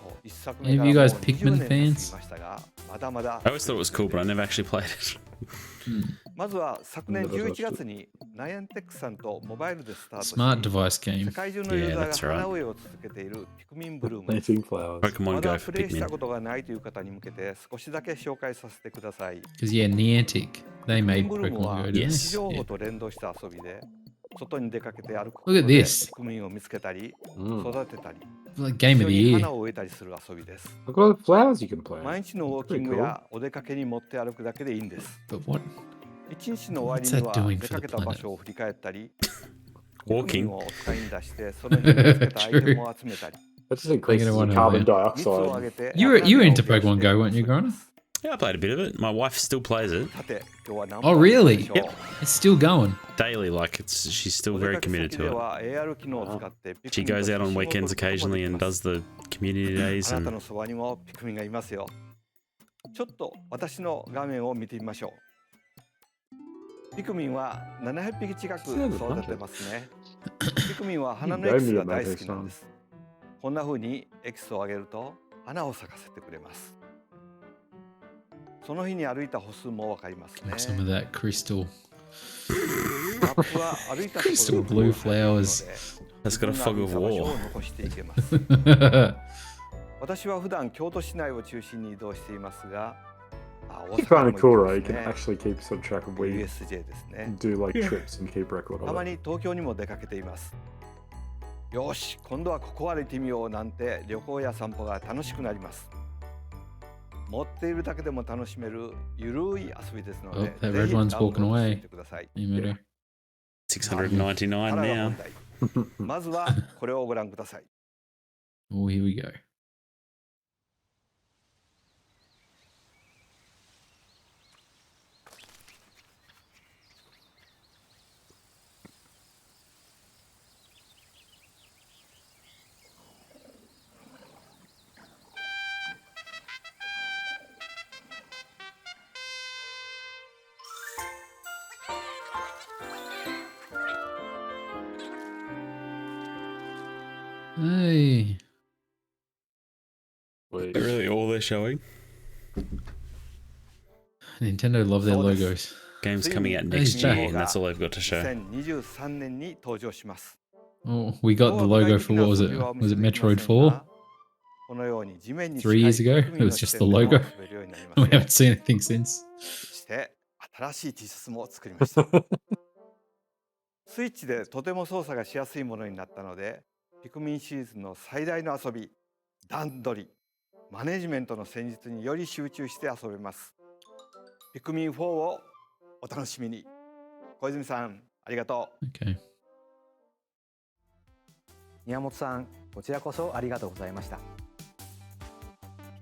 D: う一作
A: Any
D: 目
A: of
D: から
A: you
D: もう
A: guys
D: 20
A: Pikmin
D: 年経ち
A: fans?
D: ましたが、まだまだ
B: I always thought it was cool, but I never actually played it.
D: まずは昨年11月にナイアンテックさんとモバイルでスタートし、
A: Smart device
D: 世
A: game.
D: 界中のユーザ
B: Yeah, that's
D: ーが
B: right.
D: 花植えを続けているピクミンブルーム。
C: Planting flowers.
B: Pokemon
D: ま
B: Go
D: だ
B: for
D: プレイした
B: Pikmin.
D: ことがないという方に向けて少しだけ紹介させてください。
A: Because yeah, Niantic. They
D: ピクミ
A: made
D: ンブルーム
A: Pokemon
D: は
A: Go,
D: 位
A: didn't
B: です
D: 置情
A: they?
D: 報
A: Yeah.
D: と連動した遊びで、外に出かけて歩くこ
A: Look
D: と
A: at
D: で
A: this.
D: ピクミンを見つけたり、
C: Mm.
D: 育てたり、
A: Like game
D: 一
A: of
D: 緒
A: the
D: に
A: year.
D: 花を植えたりする遊びです。
C: Look at all the flowers you can plant.
D: 毎日のウォーキングやお出かけに持って歩くだけでいいんです。
A: But what?
D: 一日の終わり
A: What's
D: に
A: that
D: は
A: doing
D: 出
A: for
D: か
A: the
D: けた場所を振り返ったり、ピクミン
B: Walking.
D: をお使いに出して、その日に見つけたアイテムを集めたり、
C: That just increases
A: Taking it one
C: your carbon
A: over.
D: 蜜をあ
C: dioxide.
D: げて
A: You were into Pokemon Go, weren't you, Grana?
B: Yeah, I played a bit of it. My wife still plays it
D: さて、今日は何
A: Oh
D: 番目でしょう
A: really? It's still going.
B: daily. Like she's still
D: お出
B: very
D: かけ
B: committed
D: 先で
B: to it.
D: は AR 機能を使ってピク
B: She
D: ミンと
B: goes
D: 写
B: out on
D: 真を撮る
B: weekends
D: こともで
B: occasionally
D: き
B: and
D: ます
B: does the community days
D: あなた
B: and
D: のそばにもピクミンがいますよ。ちょっと私の画面を見てみましょう。ピクミンは700匹近く育ててますね。ピクミンは花のエキスが大好きなんです。こんな風にエキスをあげると花を咲かせてくれます。その日に歩いた歩数もわかりますね。
A: Some of that crystal.
D: マップは歩いたところ
A: Crystal
D: に
A: blue flowers.
B: that's got a fog of
D: 場所
B: war.
D: を残していけます。
A: That's
D: 私は普段京都市内を中心に移動していますが、大
C: It's
D: 阪
C: kind
D: に
C: of
D: も
C: cool,
D: 行
C: right?
D: っ
C: You
D: て
C: can
D: ますね。
C: actually keep some track of where you
D: USJ ですね。
C: do like trips and keep record
D: た
C: of
D: ま
C: it.
D: に東京にも出かけています。よし、今度はここ歩いてみようなんて旅行や散歩が楽しくなります。持っているだけでも楽しめるゆるい遊びですので、
A: Oh, that
D: ぜ
A: red
D: ひ
A: one's
D: ダウンロー
A: walking
D: ドして
A: away.
D: みてください。
A: Mimuto.
B: 699
D: からが
B: now.
D: 問題。まずはこれをご覧ください。
A: Oh, here we go. Hey.
C: Wait.
B: Really, all they're showing?
A: Nintendo love their
D: そうです。
A: logos.
B: Games coming out
A: These
B: next year,
A: days.
B: and that's all they've got to show.
D: 2023年に登場します。
A: Oh, we got the logo for what was it? Was it Metroid 4?
D: このように地面に
A: 3 years ago? It was just the logo. We haven't seen anything since.
D: そして新しい T シャツも作りました。スイッチでとても操作がしやすいものになったので、ピクミンシリーズの最大の遊び、段取り、マネジメントの戦術により集中して遊べます。ピクミン4をお楽しみに。小泉さん、ありがとう。
A: Okay.
D: 宮本さん、こちらこそありがとうございました。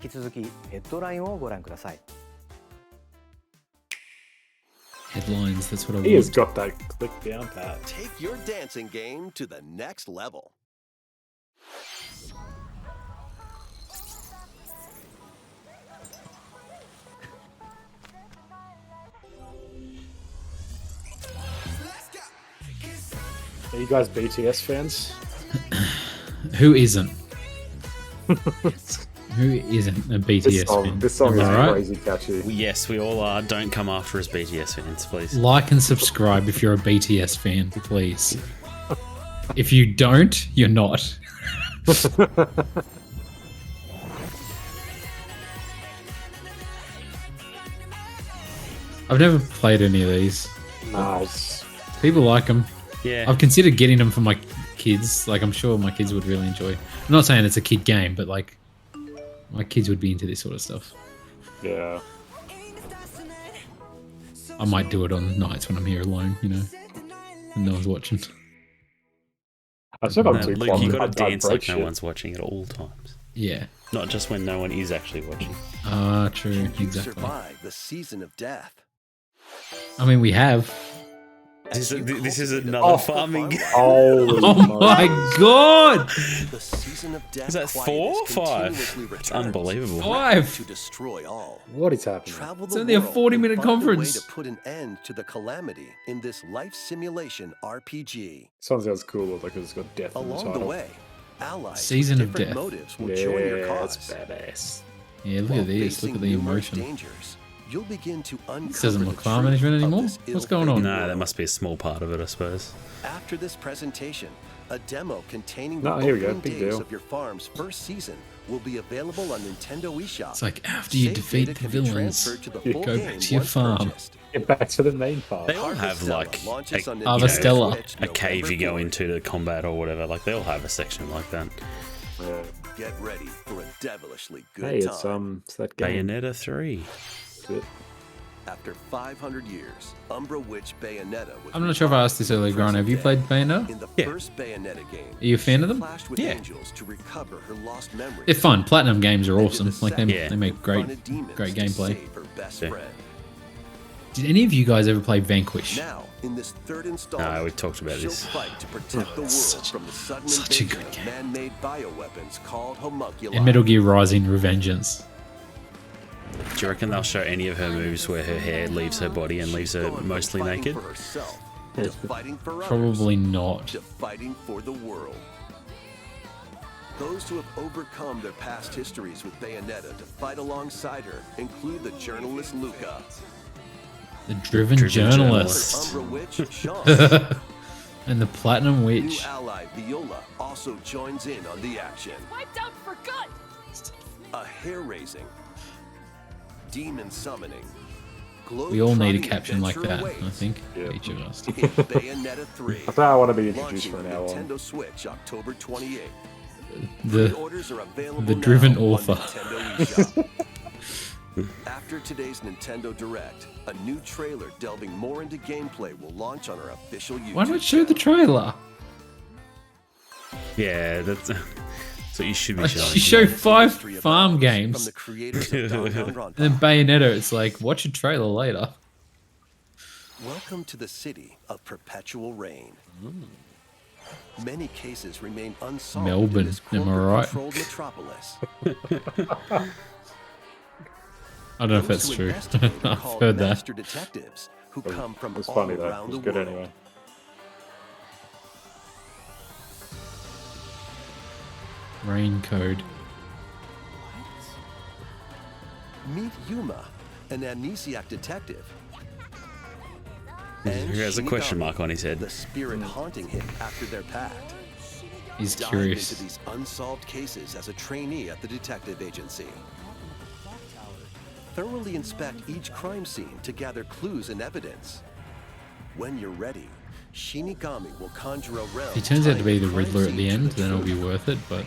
D: 引き続きヘッドラインをご覧ください。
A: Headlines, that's what I
C: He has
A: want.
C: got that click down pat.
F: Take your dancing game to the next level.
C: Are you guys BTS fans?
A: Who isn't? Who isn't a BTS fan?
C: This song
A: Am
C: is
A: I right?
C: crazy catchy.
B: Yes, we all are. Don't come after us, BTS fans, please.
A: Like and subscribe if you're a BTS fan, please. If you don't, you're not. I've never played any of these.
C: Nice.
A: People like them.
B: Yeah.
A: I've considered getting them for my kids. Like, I'm sure my kids would really enjoy. I'm not saying it's a kid game, but like, my kids would be into this sort of stuff.
C: Yeah.
A: I might do it on nights when I'm here alone, you know, and no one's watching.
C: I still got
B: No,
C: too
B: Luke,
C: close.
B: you got to
C: I'd
B: dance
C: break
B: like no
C: shit.
B: one's watching at all times.
A: Yeah.
B: Not just when no one is actually watching.
A: Ah, true.
F: You
A: Exactly.
F: survived the season of death.
A: I mean, we have.
B: This is another farming game.
C: Holy
A: Oh my god!
F: The season of death
B: Is that
F: quiet
B: 4 or
F: is
B: 5?
F: continuously
B: It's
F: returns,
B: unbelievable.
A: 5.
F: to destroy all.
C: What is happening?
F: Travel
A: It's
F: the
A: only a
F: world
A: 40-minute
F: and find a way
A: conference.
F: to put an end to the calamity in this life simulation RPG.
C: Sounds cool, like it's got death in the
F: Along the
C: title.
F: way, allies
A: Season
F: with
A: of
F: different
A: Death.
F: motives will join your
C: Yeah,
F: cause.
C: that's badass.
A: Yeah, look
F: While
A: at this. Look
F: facing
A: at the
F: numerous
A: emotion.
F: dangers, you'll begin to uncover
A: This doesn't
F: the
A: look farm
F: truth
A: management
F: of
A: anymore.
F: this
A: What's going on?
F: ill-fated
B: No, that
F: world.
B: must be a small part of it, I suppose.
F: After this presentation, a demo containing
C: No,
F: the
C: here we go,
F: opening
C: big
F: days
C: deal.
F: of your farm's first season will be available on Nintendo eShop.
A: It's like after you
F: Save
A: defeat
F: data
A: the
F: can be
A: villains,
F: transferred to the
A: you
F: full
A: go
F: game
A: back to your
F: once
A: farm.
F: purchased.
C: Get back to the main part.
B: They all have like
F: launches on
B: a,
F: Nintendo
A: Harvestella.
F: Switch
B: a cave
F: November
B: you go
F: 4th.
B: into to combat or whatever. Like they all have a section like that.
C: Yeah.
F: Get ready for a devilishly good
C: Hey,
F: time.
C: it's that game.
B: Bayonetta 3.
C: That's it.
F: After 500 years, Umbra Witch Bayonetta was
A: I'm not sure if I asked this earlier, Grant. Have you played Bayonetta?
F: in the
B: Yeah.
F: first Bayonetta game.
A: Are you a fan of them?
F: Clashed with
B: Yeah.
F: angels to recover her lost memories.
A: They're fun. Platinum games are
F: And in
A: awesome.
F: the
A: Like they,
F: second,
B: Yeah.
A: they make great
F: confronted demons
A: great
F: to
A: gameplay.
F: save her best
B: Yeah.
F: friend.
A: Did any of you guys ever play Vanquish?
F: Now, in this third installment,
B: we talked about
F: she'll
B: this.
F: fight to protect the world from the sudden
A: such a
F: invasion
A: good
F: of
A: game.
F: man-made bioweapons called homunculi.
A: And Metal Gear Rising: Revengeance.
B: Do you reckon they'll show any of her moves where her hair leaves her body and leaves her
F: Going from
B: mostly
F: fighting
B: naked?
F: For herself, to fighting for others,
A: Probably not.
F: to fighting for the world. Those who have overcome their past histories with Bayonetta to fight alongside her include the journalist Luca,
A: The Driven
B: Driven
A: Journalist.
F: Umbra Witch Sean,
A: And the Platinum
F: new
A: Witch.
F: ally Viola also joins in on the action.
E: Wiped out for good!
F: A hair-raising, demon summoning.
A: We all need a
F: globe-trotting
A: caption like
F: adventure
A: that, I
F: awaits
A: think.
C: Yeah.
A: Each of us.
F: in Bayonetta 3.
C: I thought I want to be introduced
F: Launching
C: for
F: on
C: an hour.
F: Nintendo Switch October 28th.
A: The
F: Pre-orders are available
A: the
F: now
A: driven
F: on
A: author.
F: Nintendo eShop. After today's Nintendo Direct, a new trailer delving more into gameplay will launch on our official YouTube
A: why not show the trailer?
B: Yeah, that's what you should be
A: Like,
B: showing.
A: you show 5
F: History of
A: farm
F: From
A: games,
F: the creators of Danganronpa.
A: and then Bayonetta, it's like, watch a trailer later.
F: Welcome to the city of perpetual rain. Many cases remain unsolved
A: Melbourne,
F: in this
A: am I right?
F: corporate-controlled metropolis.
A: I don't know if
F: Those
A: that's
F: who
A: true.
F: investigate are
A: I've
F: called
A: heard that.
F: master detectives who come from
C: It was
F: all
C: funny though.
F: around
C: It was
F: the
C: good
F: world.
C: anyway.
A: Rain code.
F: Meet Yuma, an amnesiac detective.
B: Who has a question
F: Shinigami,
B: mark on his head?
F: the spirit haunting him after their pact.
A: He's
F: Dive
A: curious.
F: into these unsolved cases as a trainee at the detective agency. Thoroughly inspect each crime scene to gather clues and evidence. When you're ready, Shinigami will conjure a realm.
A: If he turns out to be
F: tying
A: the
F: crime
A: Riddler at
F: scene
A: the
F: to
A: end, then it'll be
F: truth.
A: worth it, but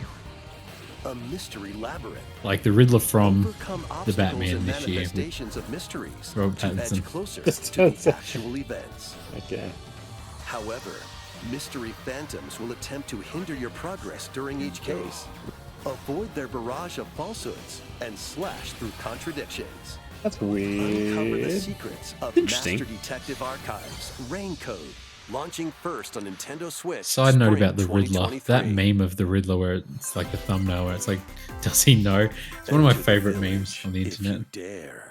F: A mystery labyrinth.
A: like the Riddler from
F: Overcome
A: the
F: obstacles
A: Batman
F: and
A: this year with
F: manifestations of mysteries
A: Robert
F: to
A: Pattinson.
F: edge closer
C: Just
F: to the
C: turns out-
F: actual events.
C: Okay.
F: However, mystery phantoms will attempt to hinder your progress during each case. Avoid their barrage of falsehoods and slash through contradictions.
C: That's
F: Uncover the
C: weird.
F: secrets of
B: Interesting.
F: Master Detective Archives Rain Code, launching first on Nintendo Switch.
A: Side note
F: spring
A: about the Riddler, that
F: 2023.
A: meme of the Riddler where it's like the thumbnail where it's like, does he know? It's one of my
F: Enter the
A: favorite
F: village
A: memes on the
F: if you
A: internet.
F: dare.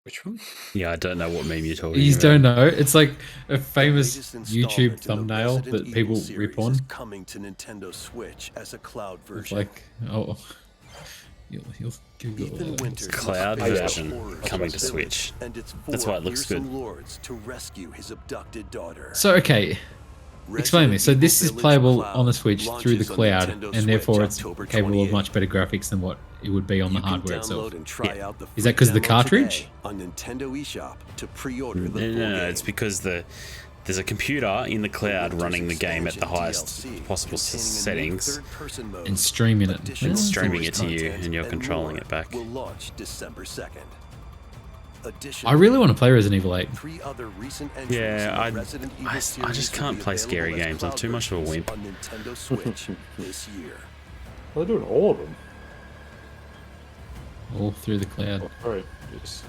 C: Which one?
B: Yeah, I don't know what meme you're talking
A: You
B: about.
A: don't know. It's like a famous
F: Latest
A: YouTube
F: installment in the
A: thumbnail
F: Resident
A: that
F: Evil
A: people
F: series
A: rip on.
F: is coming to Nintendo Switch as a cloud
A: It's
F: version.
A: like, oh, you'll Google
F: Ethan
A: it.
F: Winters
B: Cloud
F: must face the
B: version
F: horrors
B: coming
F: of
B: to
F: the village
B: Switch.
F: and its
B: That's
F: four
B: why it looks
F: fearsome
B: good.
F: lords to rescue his abducted daughter.
A: So, okay, explain this. So
F: Resident
A: this
F: Evil
A: is
F: Village
A: playable
F: Cloud
A: on the Switch through the
F: launches on
A: cloud,
F: Nintendo
A: and therefore
F: Switch
A: it's
F: October
A: capable of
F: 28th.
A: much better graphics than what it would be on the
F: You can
A: hardware
F: download
A: itself.
F: and try
B: Yeah.
F: out the
A: Is that 'cause of the
F: free demo
A: cartridge?
F: today on Nintendo eShop to pre-order the
B: No,
F: full
B: no,
F: game.
B: it's because there's a computer in the cloud
F: Winter's
B: running the game at the
F: expansion
B: highest
F: DLC
B: possible
F: containing a new
B: settings
F: third-person mode.
A: And streaming it.
F: Additional
A: Really?
B: streaming
F: storage
B: it to you,
F: content
B: and you're
F: and
B: controlling
F: more
B: it back.
F: Will launch December 2nd.
A: I really want to play Resident Evil 8.
F: 3 other recent entries
B: Yeah,
F: in the
B: I
F: Resident Evil
B: just
F: series
B: can't
F: will be
B: play scary
F: available as
B: games. I'm
F: cloud
B: too much of a
F: versions
B: wimp.
F: on Nintendo Switch this year.
C: Well, they're doing all of them.
A: All through the cloud.
C: Oh, sorry. Yes.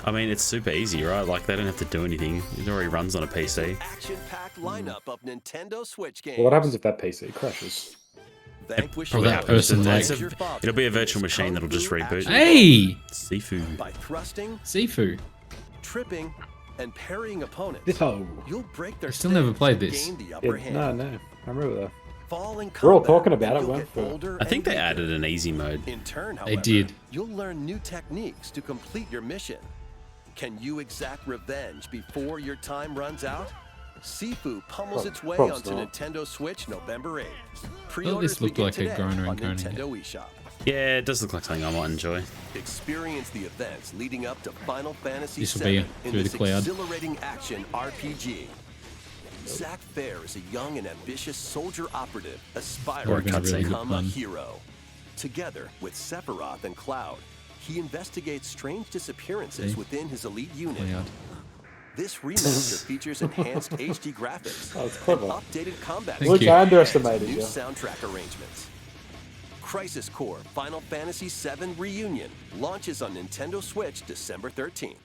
B: I mean, it's super easy, right? Like, they don't have to do anything. It already runs on a PC.
F: Action-packed lineup of Nintendo Switch games.
C: Well, what happens if that PC crashes?
F: Vanquish
A: Or that person, like-
B: It'll be a virtual machine that'll just reboot.
A: Hey!
B: Sifu.
F: By thrusting,
A: Sifu.
F: tripping, and parrying opponents,
C: No.
F: you'll break their
A: I still never
F: stance
A: played
F: and
A: this.
F: gain the upper hand.
C: No. I remember that.
F: Fall in
C: We're all
F: combat,
C: talking about
F: and
C: it,
F: you'll
C: weren't
F: get
C: we?
F: older
B: I think
F: and
B: they
F: weaker.
B: added an easy mode.
F: In turn,
A: They
F: however,
A: did.
F: you'll learn new techniques to complete your mission. Can you exact revenge before your time runs out? Sifu pummels its way
C: Probs
F: onto
C: not.
F: Nintendo Switch November 8th.
A: Thought
F: Pre-orders
A: this looked
F: begin
A: like a
F: today
A: groaner
F: on
A: and groaning
F: Nintendo eShop.
B: Yeah, it does look like something I might enjoy.
F: Experience the events leading up to Final Fantasy
A: This will be
F: VII in
A: through
F: this
A: the cloud.
F: exhilarating action RPG. Zack Fair is a young and ambitious soldier operative aspiring
A: Or a
F: to
A: really good
F: become a
A: pun.
F: hero. Together with Sephiroth and Cloud, he investigates strange disappearances
A: See?
F: within his elite unit.
A: Cloud.
F: This remaster features enhanced HD graphics,
C: Oh, it's
F: and
C: clever.
F: updated combat
A: Thank
C: Look,
A: you.
C: I
F: and
C: underestimated
F: new
C: you.
F: soundtrack arrangements. Crisis Core Final Fantasy VII Reunion launches on Nintendo Switch December 13th.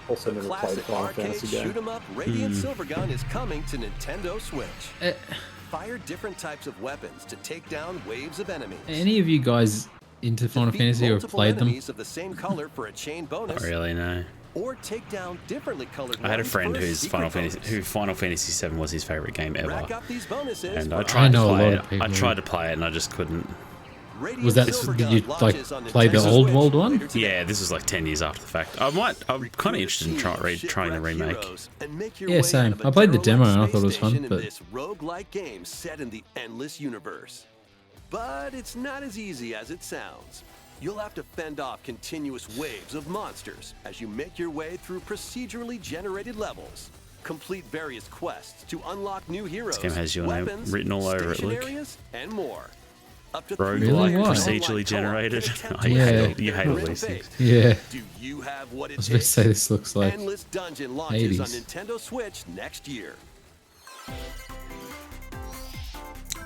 C: Also never played
F: Classic
C: Final
F: arcade
C: Fantasy game.
F: shoot 'em up Radiant Silvergun is coming to Nintendo Switch.
A: Eh,
F: Fire different types of weapons to take down waves of enemies.
A: any of you guys into Final
F: Defeat
A: Fantasy or have
F: multiple
A: played them?
F: enemies of the same color for a chain bonus,
B: Not really, no.
F: or take down differently colored
B: I had a
F: ones
B: friend
F: for
B: whose
F: secret
B: Final Fantasy,
F: bonus.
B: who Final Fantasy VII was his favorite game ever.
F: Rack up these bonuses
B: And I
F: for
B: tried to
A: know a
B: play
A: lot
B: it.
A: of people
B: I
A: who-
B: tried to play it and I just couldn't.
F: Radiant
A: Was that?
F: Silvergun
A: Did you like
F: launches on
A: play the
F: Nintendo
A: old
F: Switch
A: world one?
F: later today.
B: Yeah, this was like 10 years after the fact. I'm kind of interested in trying the remake.
A: Yeah, same. I played the demo and I thought it was fun, but-
F: This roguelike game set in the endless universe. But it's not as easy as it sounds. You'll have to fend off continuous waves of monsters as you make your way through procedurally generated levels. Complete various quests to unlock new heroes,
B: game has your name
F: weapons,
B: written all over it,
F: station
B: Luke.
F: areas, and more. Up to
B: Roguelike,
F: three
A: Really?
F: players
A: Why?
B: procedurally
F: online
B: generated.
F: co-op can attempt
B: I
F: to
A: Yeah.
B: hate, you hate all
F: Grim
B: these
F: Fate.
B: things.
A: Yeah.
F: Do you have what
A: I
F: it
A: was about to
F: takes?
A: say this looks like
F: Endless Dungeon launches on
A: 80s.
F: Nintendo Switch next year.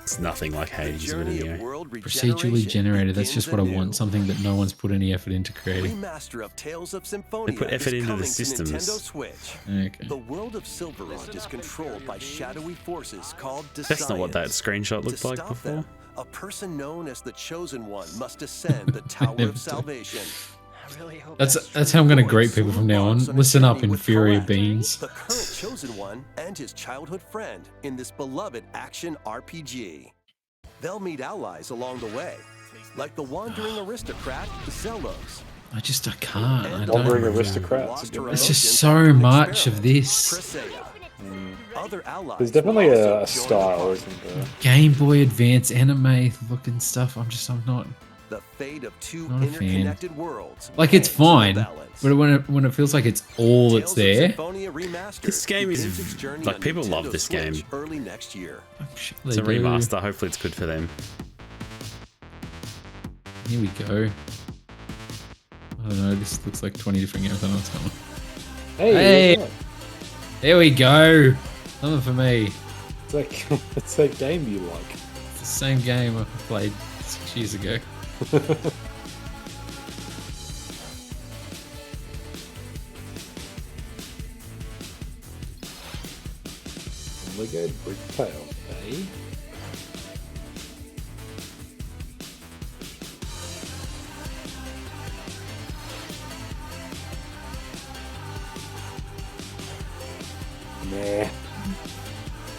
B: It's nothing like
F: The
B: Hades, but
F: journey of
B: anyway.
F: world
A: procedurally
F: regeneration
A: generated. That's just
F: begins
A: what I want.
F: anew.
A: Something that no one's put any effort into creating.
F: Remaster of Tales of Symphonia
B: They put effort
F: is
B: into the
F: coming to
B: systems.
F: Nintendo Switch.
A: Okay.
F: The world of Silverrun is controlled by shadowy forces called
B: That's not what that
F: Desians.
B: screenshot looked
F: To
B: like
F: stop
B: before.
F: them, a person known as the Chosen One must ascend the Tower
A: Never
F: of
A: did.
F: Salvation.
I: I really hope
A: That's how I'm going to greet people from now on.
F: Embarks a
A: Listen up,
F: journey with
A: inferior
F: Correct,
A: beings.
F: the current Chosen One and his childhood friend in this beloved action RPG. They'll meet allies along the way, like the wandering aristocrat Zelos.
A: I can't. I
C: Wandering
A: don't.
C: aristocrats.
F: Lost her
A: It's just
F: emotions
A: so
F: after an
A: much of
F: experiment.
A: this.
F: Presea. Other allies
C: There's definitely
F: will
C: a
F: also join
C: style,
F: the
C: isn't there?
A: Game Boy Advance anime looking stuff. I'm not.
F: The fate of two
A: Not a fan.
F: interconnected worlds.
A: Like, it's
F: hangs in the
A: fine,
F: balance.
A: but when it feels like it's all that's
F: Tales of
A: there.
F: Symphonia Remastered
B: This game is
F: begins its journey
B: like,
F: on
B: people love
F: Nintendo
B: this
F: Switch
B: game.
F: early next year.
B: It's a
A: They do.
B: remaster. Hopefully, it's good for them.
A: Here we go. I don't know. This looks like 20 different games. I don't know what's going on.
C: Hey,
A: Hey! There we go. Something for me.
C: it's that game you like.
A: It's the same game I played 6 years ago.
C: Lego Brick Tale, eh? Nah.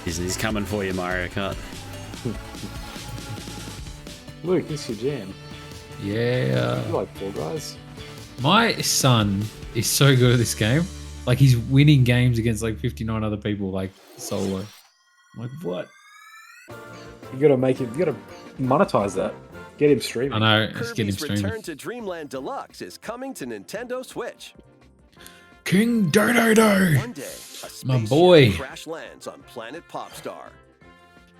B: Disney's coming for you, Mario Kart.
C: Luke, this is your jam.
A: Yeah.
C: You like Fall Guys?
A: My son is so good at this game. Like, he's winning games against like 59 other people, like solo. I'm like, what?
C: You gotta make him. You gotta monetize that. Get him streaming.
A: I know. Just get him
F: Kirby's
A: streaming.
F: Return to Dreamland Deluxe is coming to Nintendo Switch.
A: King Dodo.
F: One day, a
A: My
F: spaceship
A: boy.
F: crash lands on planet Popstar.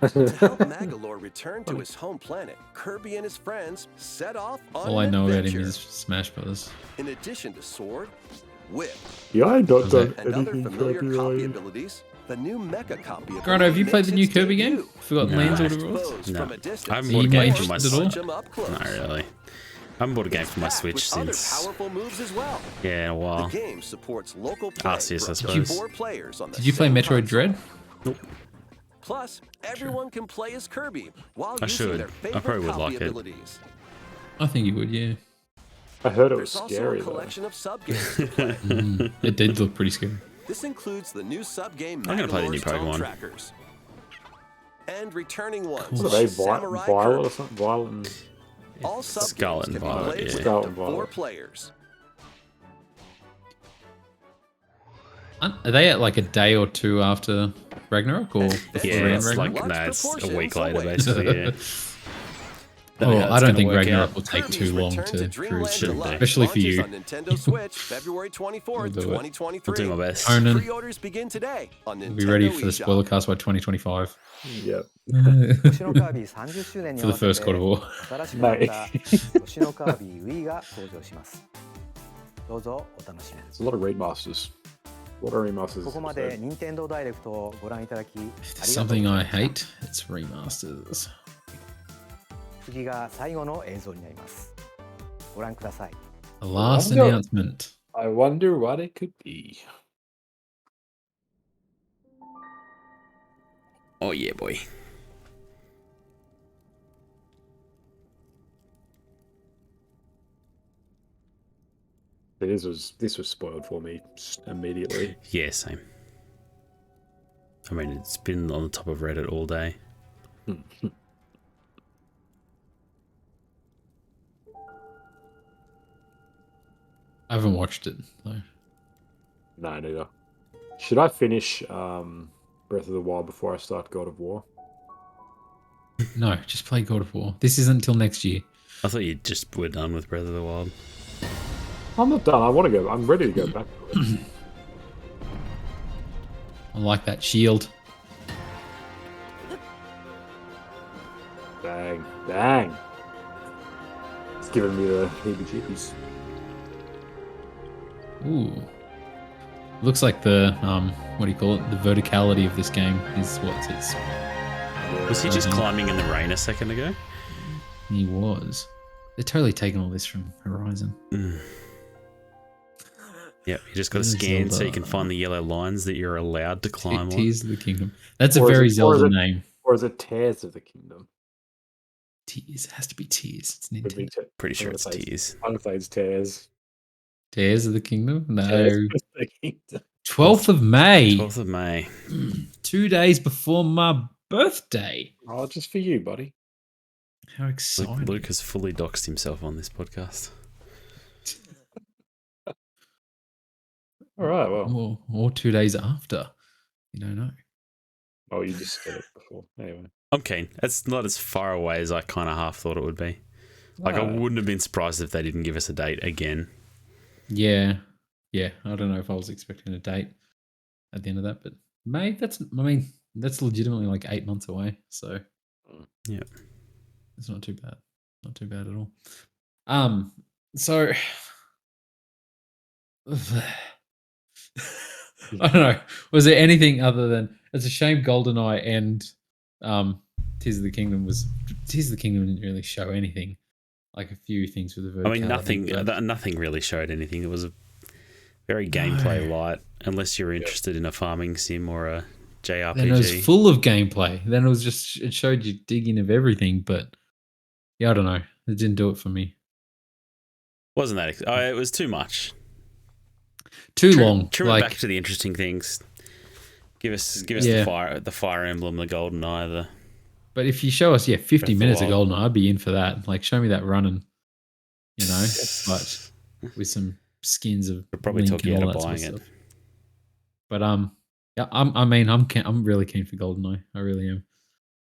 F: To help Magalore return to his home planet, Kirby and his friends set off on
A: All I
F: an
A: know about him
F: adventure.
A: is Smash Brothers.
F: In addition to sword, whip,
C: Yeah, I don't
A: Was it-
F: and other familiar copy abilities, the new mecha copy
A: Grotto, have you played
F: makes
A: the new
F: its
A: Kirby
F: debut.
A: game? Forgotten
B: No.
A: Lands,
F: Now
A: what it was?
F: exposed
B: No.
F: from a distance,
B: I haven't
A: bought a
F: you
A: game
F: can
A: at all.
F: punch 'em up close.
B: Not really. I haven't bought a game for my
F: Packed
B: Switch
F: with other
B: since
F: powerful moves as well.
B: in a
F: The
B: while.
F: game supports local play
B: Arceus,
F: for
B: I
F: up to
B: suppose.
F: 4 players on the
A: Did you play
F: same
A: Metroid
F: console.
A: Dread?
B: Nope.
F: Plus, everyone can play as Kirby while
B: I
F: using
B: should.
F: their
B: I
F: favorite
B: probably would
F: copy
B: like it.
F: abilities.
A: I think you would, yeah.
C: I heard it was
F: There's also
C: scary
F: a
C: though.
F: collection of sub-games to play.
A: It did look pretty scary.
F: This includes the new sub-game
B: I'm gonna play the new
F: Magolor's Tone
B: Pokemon.
F: Trackers. And returning ones,
C: What are they,
F: Samurai
C: Violet or
F: Kirby.
C: something? Violet and...
F: All
B: Scarlet
F: sub-games can
B: and
F: be
B: Violet,
F: played
B: yeah.
F: with
C: Scarlet
F: up
C: and
F: to 4
C: Violet.
F: players.
A: Are they at like a day or two after Ragnarok or before
B: Yeah,
A: around
B: it's like
A: Ragnarok?
B: no, it's a
F: proportions
B: week later,
F: away.
B: basically. Yeah.
A: Oh,
B: how
A: I
B: it's
A: don't
B: gonna
A: think
B: work
A: Ragnarok
B: out.
A: will take
F: Kirby's
A: too long
F: Return
A: to
F: Dreamland
A: cruise through,
F: Deluxe
A: especially for
F: launches
A: you.
F: on Nintendo Switch February 24th,
A: We'll do it.
F: 2023.
B: I'll do my best.
A: Conan,
F: Pre-orders begin today on Nintendo
A: we'll be ready for the
F: eShop.
A: spoiler cast by 2025
C: Yep.
I: 星のカービィ30周年に
A: for
I: 合
A: the
I: わせ
A: first
I: て
A: God of War.
I: 新しくなった星のカービィ Wii が登場します。どうぞお楽しみに。
C: There's a lot of remasters. A lot of remasters.
I: ここまで任天堂ダイレクトをご覧いただきあり
A: If
I: が
A: there's
I: とうござい
A: something
I: ま
A: I
I: した。
A: hate, it's remasters.
I: 次が最後の映像になります。ご覧ください。
A: The last
C: wonder-
A: announcement.
C: I wonder what it could be.
B: Oh yeah, boy.
C: This was spoiled for me immediately.
B: Yeah, same. I mean, it's been on the top of Reddit all day.
A: I haven't watched it. So.
C: No, neither. Should I finish Breath of the Wild before I start God of War?
A: No, just play God of War. This isn't until next year.
B: I thought you just were done with Breath of the Wild.
C: I'm not done. I want to go. I'm ready to go back to it.
A: I like that shield.
C: Dang. Dang. It's giving me the heebie-jeebies.
A: Ooh. Looks like the what do you call it? The verticality of this game is what it's.
B: Was he just
A: Mhm.
B: climbing in the rain a second ago?
A: He was. They're totally taking all this from Horizon.
B: Yep, you just got to
A: This is
B: scan so you
A: Zelda.
B: can find the yellow lines that you're allowed to climb on.
A: Tears of the Kingdom. That's a
C: Or is
A: very
C: it- or is
A: Zelda
C: it-
A: name.
C: Or is it Tears of the Kingdom?
A: Tears. It has to be Tears. It's
C: Could be
A: Nintendo.
B: Pretty sure
C: I'm
B: it's
C: gonna say-
B: tears.
C: I'm gonna say it's Tears.
A: Tears of the Kingdom? No.
C: Tears of the Kingdom.
A: 12th of May.
B: 12th of May.
A: 2 days before my birthday.
C: Oh, just for you, buddy.
A: How exciting.
B: Luke has fully doxed himself on this podcast.
C: All right, well.
A: Or 2 days after. You don't know.
C: Oh, you just said it before. Anyway.
B: I'm keen. It's not as far away as I kind of half thought it would be. Like, I
C: No.
B: wouldn't have been surprised if they didn't give us a date again.
A: Yeah. Yeah. I don't know if I was expecting a date at the end of that, but May, that's legitimately like 8 months away. So
B: Yeah.
A: it's not too bad. Not too bad at all. So I don't know. Was there anything other than it's a shame GoldenEye and Tears of the Kingdom didn't really show anything. Like a few things with the
B: I mean,
A: verticality, but-
B: nothing really showed anything. It was a very gameplay light, unless you're interested in a farming sim or a JRPG.
A: Then it was full of gameplay. Then it showed you digging of everything, but yeah, I don't know. It didn't do it for me.
B: Wasn't that? It was too much.
A: Too long.
B: Trim
A: like,
B: it back to the interesting things. Give us
A: Yeah.
B: the Fire Emblem, the Golden Eye, the.
A: but if you show us, 50
B: Breath of
A: minutes of
B: Wild.
A: GoldenEye, I'd be in for that. Like, show me that running, you know, but with some skins of
B: We'll probably
A: Link
B: talk you
A: and
B: out
A: all
B: of
A: that sort
B: buying it.
A: stuff. But yeah, I'm really keen for GoldenEye. I really am.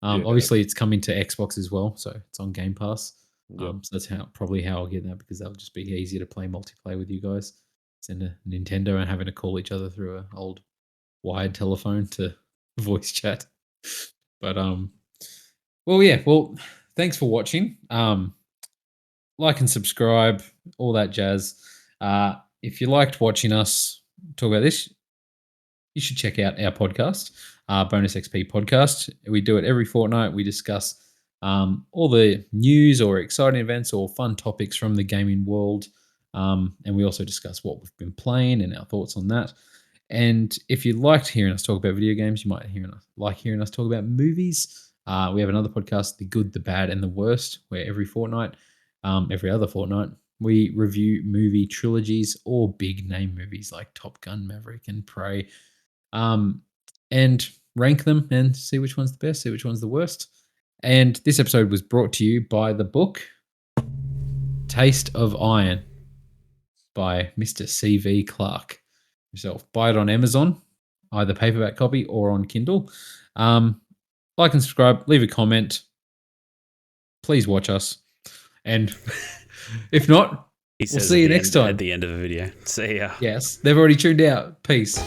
C: Yeah.
A: Obviously it's coming to Xbox as well, so it's on Game Pass.
C: Yep.
A: So that's probably how I'll get that, because that'll just be easier to play multiplayer with you guys than a Nintendo and having to call each other through an old wired telephone to voice chat. But thanks for watching. Like and subscribe, all that jazz. If you liked watching us talk about this, you should check out our podcast, Bonus XP Podcast. We do it every fortnight. We discuss all the news or exciting events or fun topics from the gaming world. And we also discuss what we've been playing and our thoughts on that. And if you liked hearing us talk about video games, you might like hearing us talk about movies. We have another podcast, The Good, the Bad, and the Worst, where every other fortnight, we review movie trilogies or big name movies like Top Gun, Maverick, and Prey, and rank them and see which one's the best, see which one's the worst. And this episode was brought to you by the book Taste of Iron by Mr. C.V. Clarke himself. Buy it on Amazon, either paperback copy or on Kindle. Like and subscribe, leave a comment. Please watch us. And if not, we'll see you next time.
B: At the end of the video. See ya.
A: Yes, they've already tuned out. Peace.